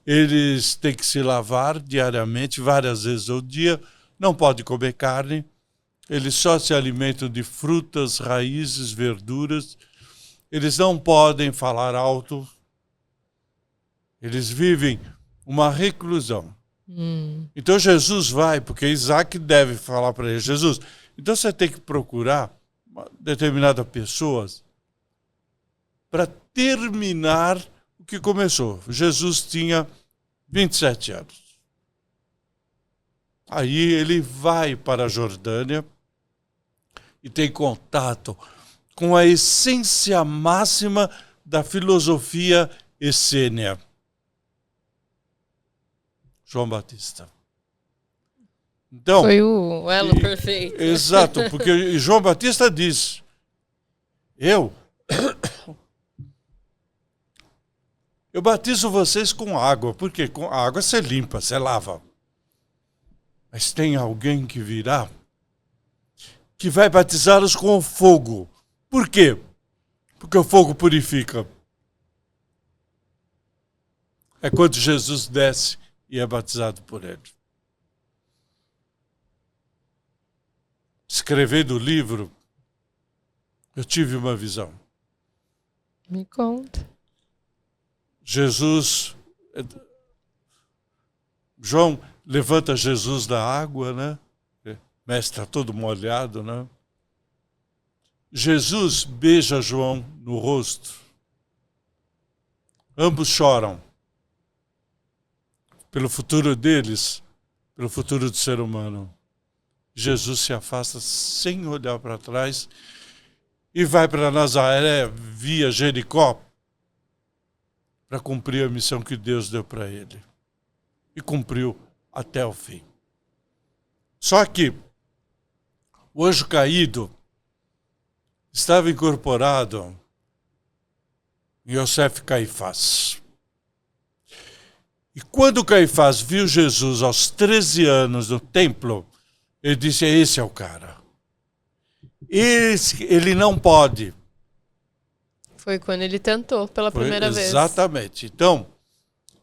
Eles têm que se lavar diariamente, várias vezes ao dia. Não pode comer carne. Eles só se alimentam de frutas, raízes, verduras. Eles não podem falar alto. Eles vivem uma reclusão. Então Jesus vai, porque Isaac deve falar para ele: Jesus, então você tem que procurar determinadas pessoas para terminar o que começou. Jesus tinha 27 anos. Aí ele vai para a Jordânia e tem contato com a essência máxima da filosofia essênia. João Batista. Então, foi o elo perfeito. Exato, porque João Batista diz: eu batizo vocês com água, porque com água você limpa, você lava. Mas tem alguém que virá que vai batizá-los com o fogo. Por quê? Porque o fogo purifica. É quando Jesus desce e é batizado por ele. Escrevendo o livro, eu tive uma visão. Me conta. João levanta Jesus da água, né? Mestre, está todo molhado, né? Jesus beija João no rosto. Ambos choram. Pelo futuro deles, pelo futuro do ser humano. Jesus se afasta sem olhar para trás e vai para Nazaré via Jericó para cumprir a missão que Deus deu para ele. E cumpriu até o fim. Só que o anjo caído estava incorporado em Yosef Caifás. E quando Caifás viu Jesus aos 13 anos no templo, ele disse: esse é o cara. Ele não pode. Foi quando ele tentou pela primeira vez. Exatamente. Então,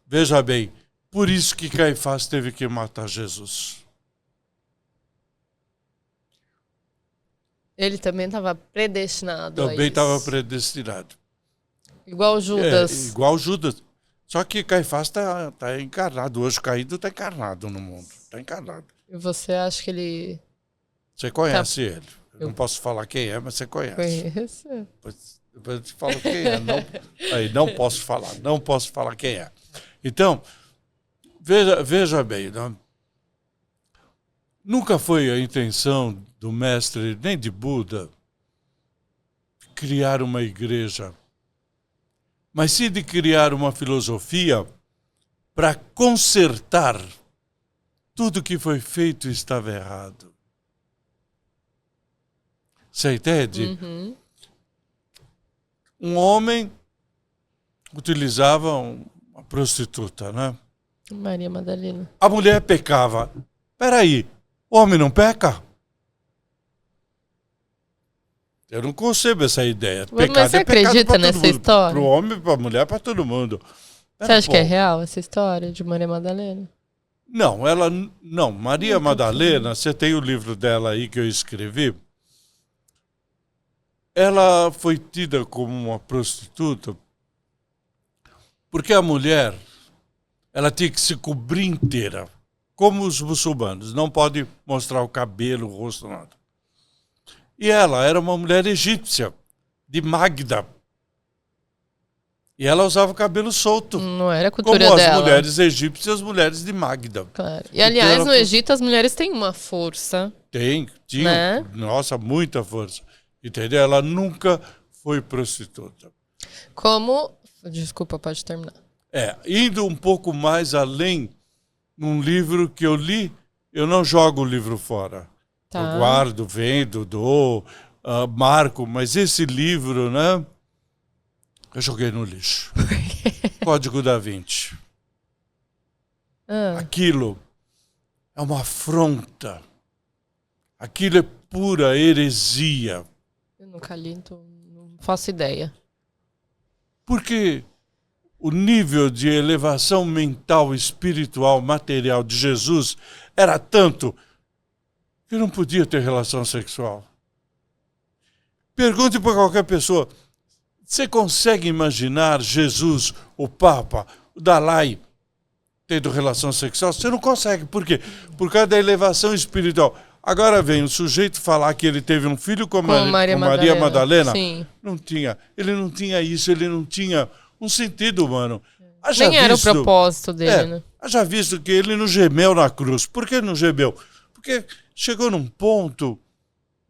veja bem, por isso que Caifás teve que matar Jesus. Ele também estava predestinado. Também estava predestinado. Igual Judas. Igual Judas. Só que Caifás está encarnado. O anjo caído está encarnado no mundo. Está encarnado. E você acha que ele... Você conhece ele. Eu não posso falar quem é, mas você conhece. Conheço. Depois eu te falo quem é. Não posso falar. Não posso falar quem é. Então, veja bem. Não? Nunca foi a intenção do mestre, nem de Buda, criar uma igreja. Mas sim de criar uma filosofia para consertar tudo que foi feito estava errado. Você entende? Uhum. Um homem utilizava uma prostituta, né? Maria Madalena. A mulher pecava. Peraí, o homem não peca? Eu não concebo essa ideia. Mas você acredita nessa história? Para o homem, para a mulher, para todo mundo. Você acha que é real essa história de Maria Madalena? Não, não. Maria Madalena, você tem o livro dela aí que eu escrevi. Ela foi tida como uma prostituta porque a mulher, ela tinha que se cobrir inteira, como os muçulmanos, não pode mostrar o cabelo, o rosto, nada. E ela era uma mulher egípcia, de Magda. E ela usava o cabelo solto. Não era a cultura como dela. As mulheres egípcias, as mulheres de Magda. Claro. E aliás, então, no Egito as mulheres têm uma força. Tinha, né? Nossa, muita força. Entendeu? Ela nunca foi prostituta. Como... Desculpa, pode terminar. Indo um pouco mais além, num livro que eu li, eu não jogo o livro fora. Tá. Eu guardo, vendo, dou, marco, mas esse livro, né? Eu joguei no lixo. Código da Vinci. Aquilo é uma afronta. Aquilo é pura heresia. Eu nunca li, então não faço ideia. Porque o nível de elevação mental, espiritual, material de Jesus era tanto que não podia ter relação sexual. Pergunte para qualquer pessoa, você consegue imaginar Jesus, o Papa, o Dalai, tendo relação sexual? Você não consegue. Por quê? Por causa da elevação espiritual. Agora vem o sujeito falar que ele teve um filho com Maria Madalena. Sim. Não tinha. Ele não tinha isso, ele não tinha um sentido humano. Nem era o propósito dele, né? Já visto que ele não gemeu na cruz. Por que não gemeu? Porque chegou num ponto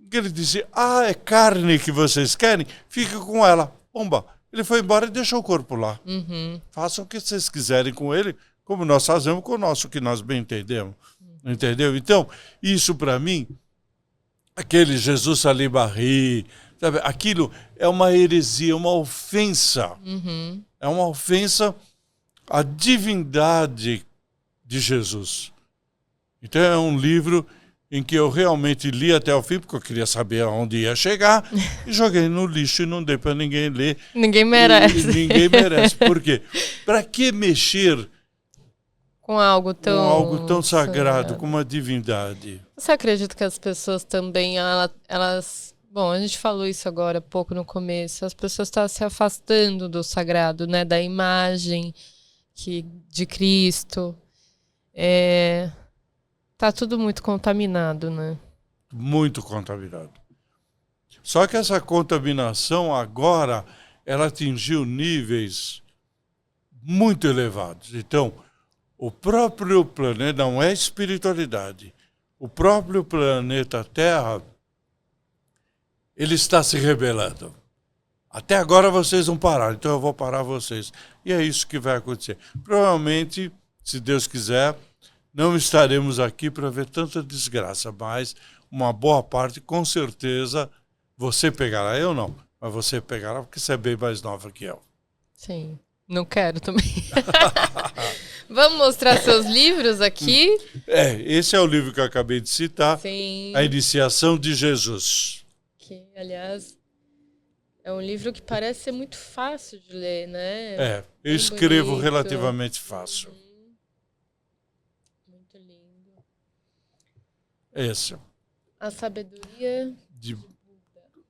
que ele disse, é carne que vocês querem? Fica com ela. Pomba. Ele foi embora e deixou o corpo lá. Uhum. Façam o que vocês quiserem com ele, como nós fazemos com o nosso, que nós bem entendemos. Entendeu? Então, isso para mim, aquele Jesus Salibarri, sabe? Aquilo é uma heresia, uma ofensa. Uhum. É uma ofensa à divindade de Jesus. Então é um livro em que eu realmente li até o fim, porque eu queria saber aonde ia chegar, e joguei no lixo e não dei para ninguém ler. Ninguém merece. Ninguém merece. Por quê? Para que mexer com algo tão sagrado, com uma divindade? Você acredita que as pessoas também, elas... Bom, a gente falou isso agora há pouco no começo. As pessoas estão se afastando do sagrado, né? Da imagem de Cristo. Tá tudo muito contaminado, né? Muito contaminado. Só que essa contaminação agora, ela atingiu níveis muito elevados. Então, o próprio planeta, não é espiritualidade, o próprio planeta Terra, ele está se rebelando. Até agora vocês não pararam, então eu vou parar vocês. E é isso que vai acontecer. Provavelmente, se Deus quiser, não estaremos aqui para ver tanta desgraça, mas uma boa parte, com certeza, você pegará. Eu não, mas você pegará, porque você é bem mais nova que eu. Sim, não quero também. Vamos mostrar seus livros aqui? Esse é o livro que eu acabei de citar. Sim. A Iniciação de Jesus. Que, aliás, é um livro que parece ser muito fácil de ler, né? Eu escrevo relativamente fácil. Muito lindo. Esse. A sabedoria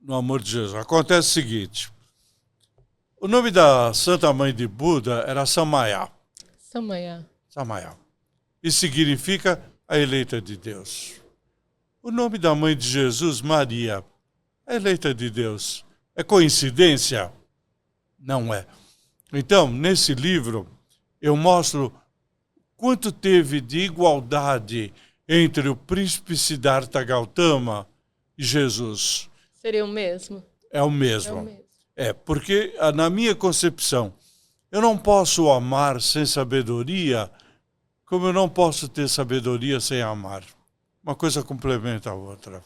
no amor de Jesus. Acontece o seguinte. O nome da Santa Mãe de Buda era Samaya. Samaya. E significa a eleita de Deus. O nome da mãe de Jesus, Maria, a eleita de Deus. É coincidência? Não é. Então, nesse livro, eu mostro quanto teve de igualdade entre o príncipe Siddhartha Gautama e Jesus. Seria o mesmo? É o mesmo. Porque, na minha concepção, Eu não posso amar sem sabedoria, como eu não posso ter sabedoria sem amar. Uma coisa complementa a outra.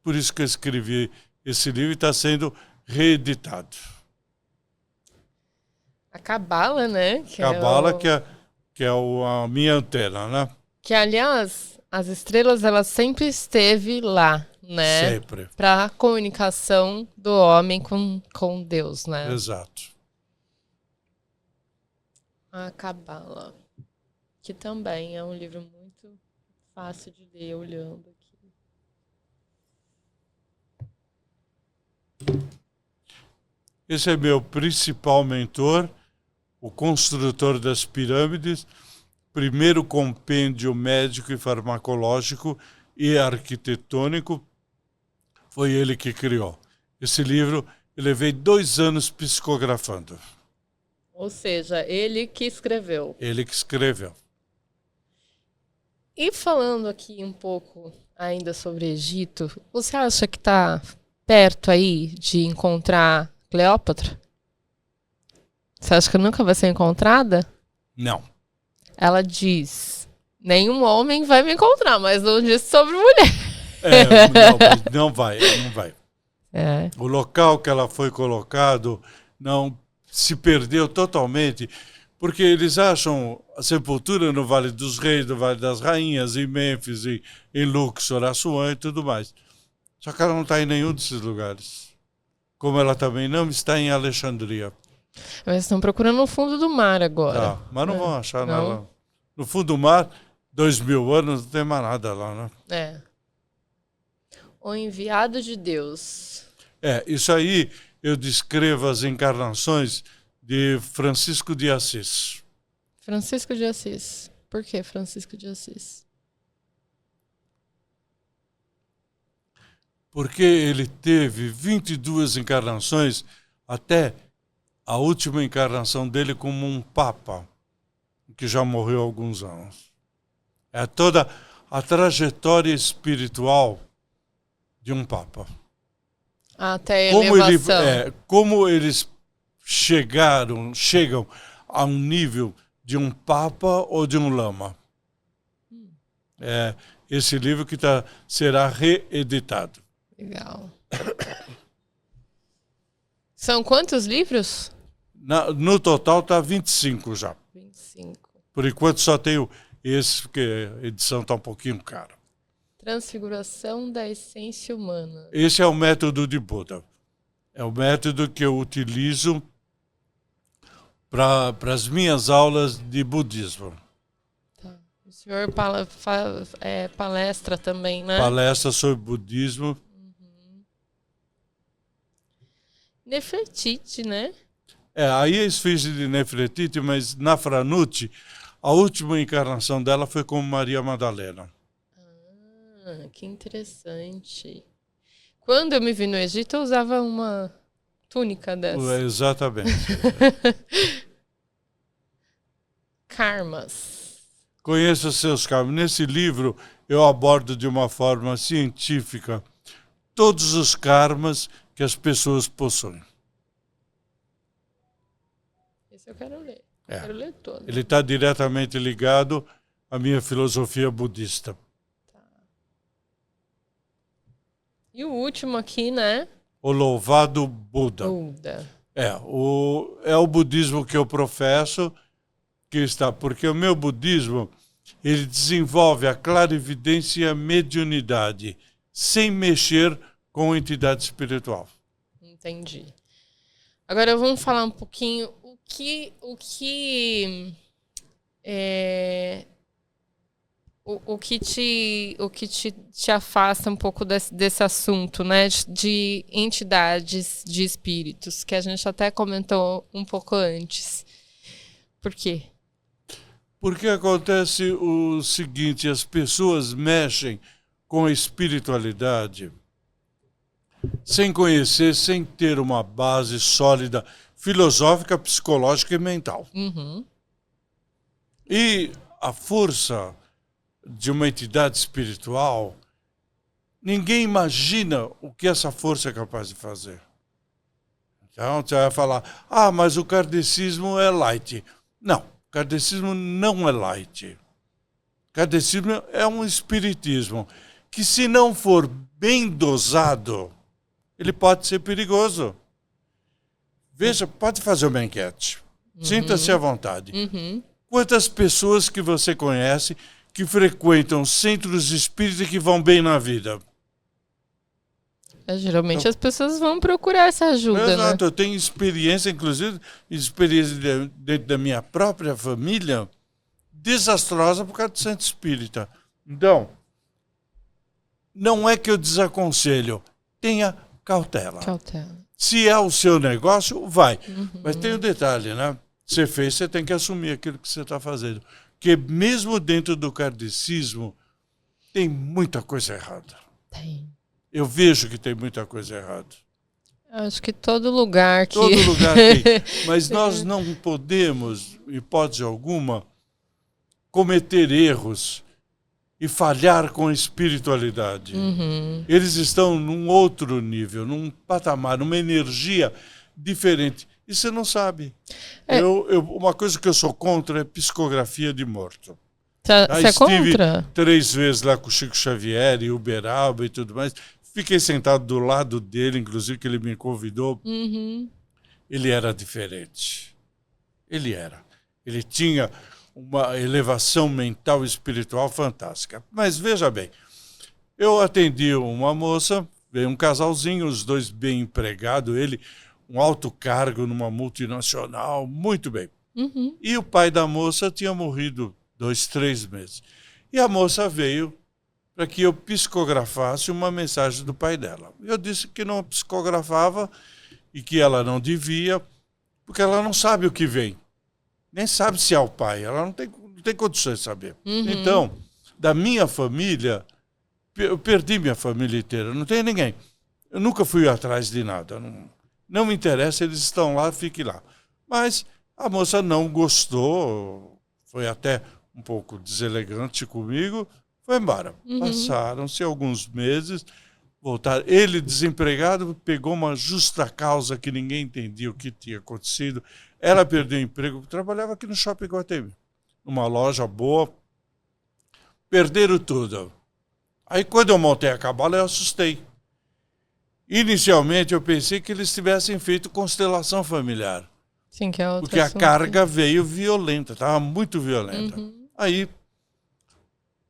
Por isso que eu escrevi esse livro e está sendo reeditado. A Cabala, né? Cabala, que é a minha antena, né? Que, aliás, as estrelas, ela sempre esteve lá, né? Sempre. Para a comunicação do homem com Deus, né? Exato. A Cabala, que também é um livro muito fácil de ler olhando aqui. Esse é meu principal mentor, o construtor das pirâmides, primeiro compêndio médico e farmacológico e arquitetônico, foi ele que criou. Esse livro eu levei 2 anos psicografando. Ou seja, ele que escreveu. Ele que escreveu. E falando aqui um pouco ainda sobre Egito, você acha que está perto aí de encontrar Cleópatra? Você acha que nunca vai ser encontrada? Não. Ela diz, nenhum homem vai me encontrar, mas não disse sobre mulher. Não vai. É. O local que ela foi colocado não se perdeu totalmente, porque eles acham a sepultura no Vale dos Reis, no Vale das Rainhas, em Mênfis, em Luxor, Assuã e tudo mais. Só que ela não está em nenhum desses lugares. Como ela também não está em Alexandria. Mas estão procurando no fundo do mar agora. Tá, mas não vão achar não. nada. No fundo do mar, 2000 anos, não tem mais nada lá, né? É. O enviado de Deus. Isso aí eu descrevo as encarnações de Francisco de Assis. Francisco de Assis. Por que Francisco de Assis? Porque ele teve 22 encarnações até a última encarnação dele como um papa, que já morreu há alguns anos. É toda a trajetória espiritual de um papa. Até a elevação. Como eles chegam a um nível de um papa ou de um lama. É esse livro que será reeditado. Legal. São quantos livros? No total está 25 já. 25. Por enquanto só tenho esse, porque a edição está um pouquinho cara. Transfiguração da essência humana. Esse é o método de Buda. É o método que eu utilizo para as minhas aulas de budismo. Tá. O senhor palestra também, né? Palestra sobre budismo. Nefertiti, né? Aí é esfinge de Nefertiti, mas Nafranuti, a última encarnação dela foi como Maria Madalena. Ah, que interessante. Quando eu me vi no Egito, eu usava uma túnica dessa. Exatamente. Karmas. Conheça seus karmas. Nesse livro, eu abordo de uma forma científica todos os karmas que as pessoas possuem. Esse eu quero ler. Quero ler todo. Ele está diretamente ligado à minha filosofia budista. Tá. E o último aqui, né? O louvado Buda. Buda. É o budismo que eu professo, porque o meu budismo, ele desenvolve a clarividência e a mediunidade, sem mexer com entidade espiritual. Entendi. Agora vamos falar um pouquinho o que te afasta um pouco desse assunto, né? De entidades, de espíritos, que a gente até comentou um pouco antes. Por quê? Porque acontece o seguinte, as pessoas mexem com a espiritualidade sem conhecer, sem ter uma base sólida filosófica, psicológica e mental. Uhum. E a força de uma entidade espiritual, ninguém imagina o que essa força é capaz de fazer. Então você vai falar, mas o kardecismo é light. Não, o kardecismo não é light. O kardecismo é um espiritismo que, se não for bem dosado, ele pode ser perigoso. Veja, pode fazer uma enquete. Sinta-se à vontade. Quantas pessoas que você conhece que frequentam centros espíritas e que vão bem na vida? Geralmente então, as pessoas vão procurar essa ajuda. Exato, né? Eu tenho experiência, inclusive, dentro da minha própria família, desastrosa por causa do centro espírita. Então, não é que eu desaconselho, tenha cautela. Se é o seu negócio, vai. Mas tem um detalhe, né? Você fez, você tem que assumir aquilo que você está fazendo. Porque mesmo dentro do kardecismo, tem muita coisa errada. Tem. Eu vejo que tem muita coisa errada. Acho que todo lugar que... Todo lugar tem. Mas nós não podemos, hipótese alguma, cometer erros e falhar com a espiritualidade. Eles estão num outro nível, num patamar, numa energia diferente. E você não sabe. Uma coisa que eu sou contra é psicografia de morto. Você é contra? 3 vezes lá com o Chico Xavier e Uberaba e tudo mais. Fiquei sentado do lado dele, inclusive que ele me convidou. Ele era diferente. Ele era. Ele tinha uma elevação mental e espiritual fantástica. Mas veja bem, eu atendi uma moça, veio um casalzinho, os dois bem empregados, ele um alto cargo numa multinacional, muito bem. E o pai da moça tinha morrido 2, 3 meses. E a moça veio para que eu psicografasse uma mensagem do pai dela. Eu disse que não psicografava e que ela não devia, porque ela não sabe o que vem. Nem sabe se é o pai, ela não tem condições de saber. Então, da minha família, eu perdi minha família inteira, não tem ninguém. Eu nunca fui atrás de nada, não me interessa, eles estão lá, fique lá. Mas a moça não gostou, foi até um pouco deselegante comigo, foi embora. Passaram-se alguns meses, voltaram. Ele, desempregado, pegou uma justa causa que ninguém entendia o que tinha acontecido. Ela perdeu o emprego, trabalhava aqui no Shopping Guatemi, numa loja boa. Perderam tudo. Aí, quando eu montei a cabala, eu assustei. Inicialmente, eu pensei que eles tivessem feito constelação familiar. Sim, que é outra porque a carga veio violenta, estava muito violenta. Aí,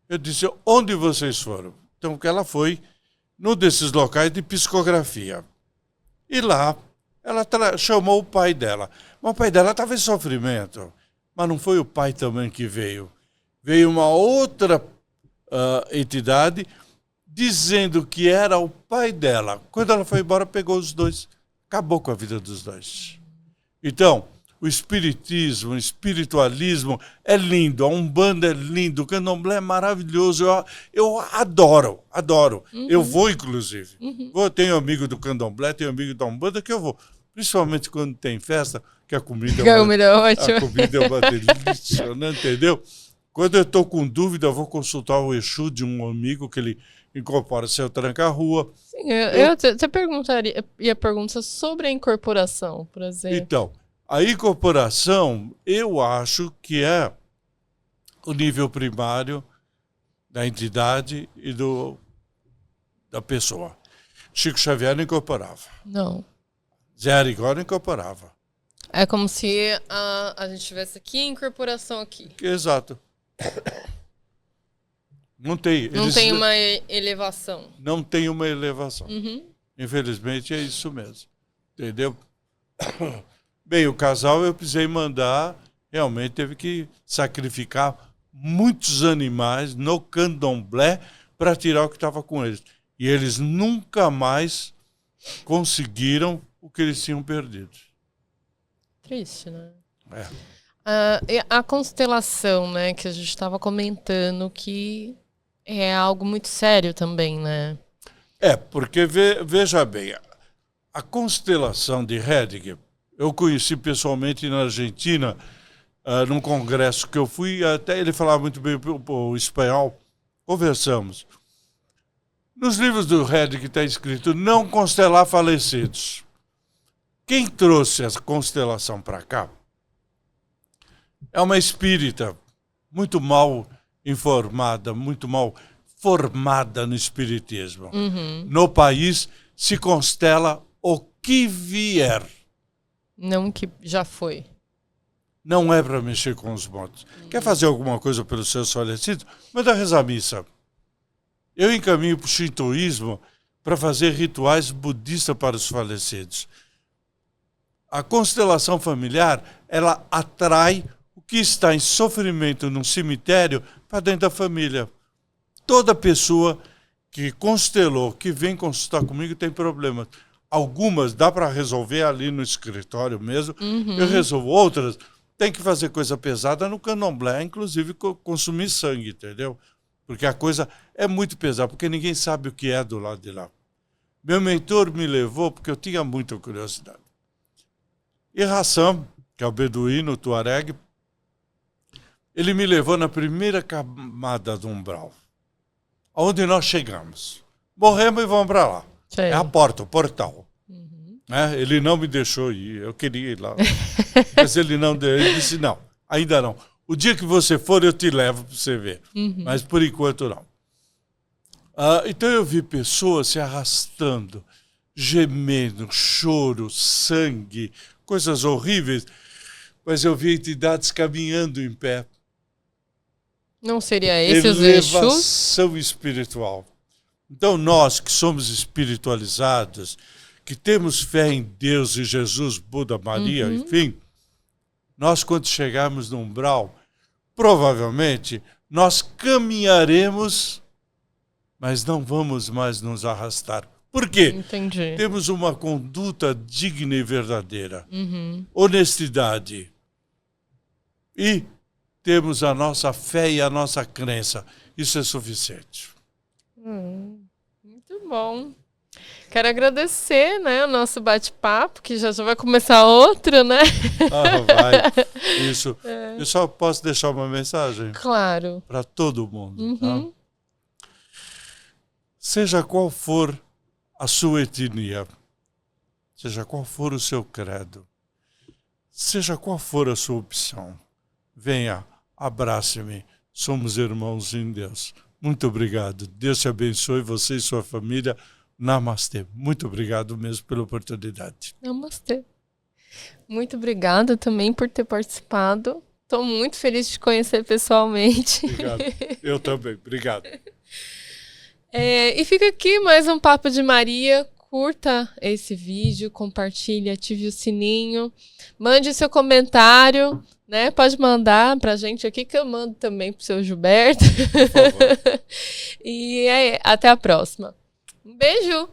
eu disse, onde vocês foram? Então, que ela foi num desses locais de psicografia. E lá, ela chamou o pai dela. Mas o pai dela estava em sofrimento. Mas não foi o pai também que veio. Veio uma outra entidade dizendo que era o pai dela. Quando ela foi embora, pegou os dois. Acabou com a vida dos dois. Então, o espiritismo, o espiritualismo é lindo, a Umbanda é lindo, o Candomblé é maravilhoso, eu adoro. Eu vou, inclusive. Tenho amigo do Candomblé, tenho amigo da Umbanda que eu vou. Principalmente quando tem festa, que a comida é uma delícia, né? Entendeu? Quando eu estou com dúvida, eu vou consultar o Exu de um amigo que ele incorpora seu tranca-rua. Sim, eu ia perguntar sobre a incorporação, por exemplo. Então, a incorporação, eu acho que é o nível primário da entidade e da pessoa. Chico Xavier não incorporava. Não. Zé Arigó não incorporava. É como se a gente tivesse aqui a incorporação aqui. Exato. Não tem. Não tem uma elevação. Não tem uma elevação. Infelizmente é isso mesmo. Entendeu? Bem, o casal eu precisei mandar, realmente teve que sacrificar muitos animais no candomblé para tirar o que estava com eles. E eles nunca mais conseguiram o que eles tinham perdido. Triste, né? É. A constelação, né, que a gente estava comentando, que é algo muito sério também, né? Porque veja bem, a constelação de Hedig, eu conheci pessoalmente na Argentina, num congresso que eu fui, até ele falava muito bem o espanhol, conversamos. Nos livros do Hedig está escrito não constelar falecidos. Quem trouxe essa constelação para cá é uma espírita muito mal informada, muito mal formada no espiritismo. No país se constela o que vier. Não que já foi. Não é para mexer com os mortos. Quer fazer alguma coisa pelos seus falecidos? Manda rezar a missa. Eu encaminho para o shintoísmo para fazer rituais budistas para os falecidos. A constelação familiar, ela atrai o que está em sofrimento num cemitério para dentro da família. Toda pessoa que constelou, que vem consultar comigo, tem problemas. Algumas dá para resolver ali no escritório mesmo, eu resolvo. Outras tem que fazer coisa pesada no candomblé, inclusive consumir sangue, entendeu? Porque a coisa é muito pesada, porque ninguém sabe o que é do lado de lá. Meu mentor me levou porque eu tinha muita curiosidade. E Hassam, que é o beduíno, o tuareg, ele me levou na primeira camada do umbral, onde nós chegamos. Morremos e vamos para lá. Sei. É a porta, o portal. Ele não me deixou ir, eu queria ir lá. Mas ele disse, não, ainda não. O dia que você for, eu te levo para você ver. Mas por enquanto não. Então eu vi pessoas se arrastando, gemendo, choro, sangue, coisas horríveis. Mas eu vi entidades caminhando em pé. Não seria esse os Exus? Elevação espiritual. Então nós que somos espiritualizados, que temos fé em Deus, em Jesus, Buda, Maria, enfim, nós quando chegarmos no umbral, provavelmente nós caminharemos, mas não vamos mais nos arrastar. Por quê? Entendi. Temos uma conduta digna e verdadeira, honestidade, e temos a nossa fé e a nossa crença. Isso é suficiente. Muito bom. Quero agradecer, né, o nosso bate-papo, que já vai começar outro, né? Vai. Isso. Eu só posso deixar uma mensagem? Claro. Para todo mundo. Tá? Seja qual for a sua etnia, seja qual for o seu credo, seja qual for a sua opção, venha, abrace-me. Somos irmãos em Deus. Muito obrigado. Deus te abençoe, você e sua família. Namastê. Muito obrigado mesmo pela oportunidade. Namastê. Muito obrigada também por ter participado. Estou muito feliz de te conhecer pessoalmente. Obrigado. Eu também. Obrigado. E fica aqui mais um Papo de Maria. Curta esse vídeo, compartilhe, ative o sininho. Mande seu comentário, né? Pode mandar pra gente aqui que eu mando também pro seu Gilberto. Por favor. E até a próxima. Um beijo!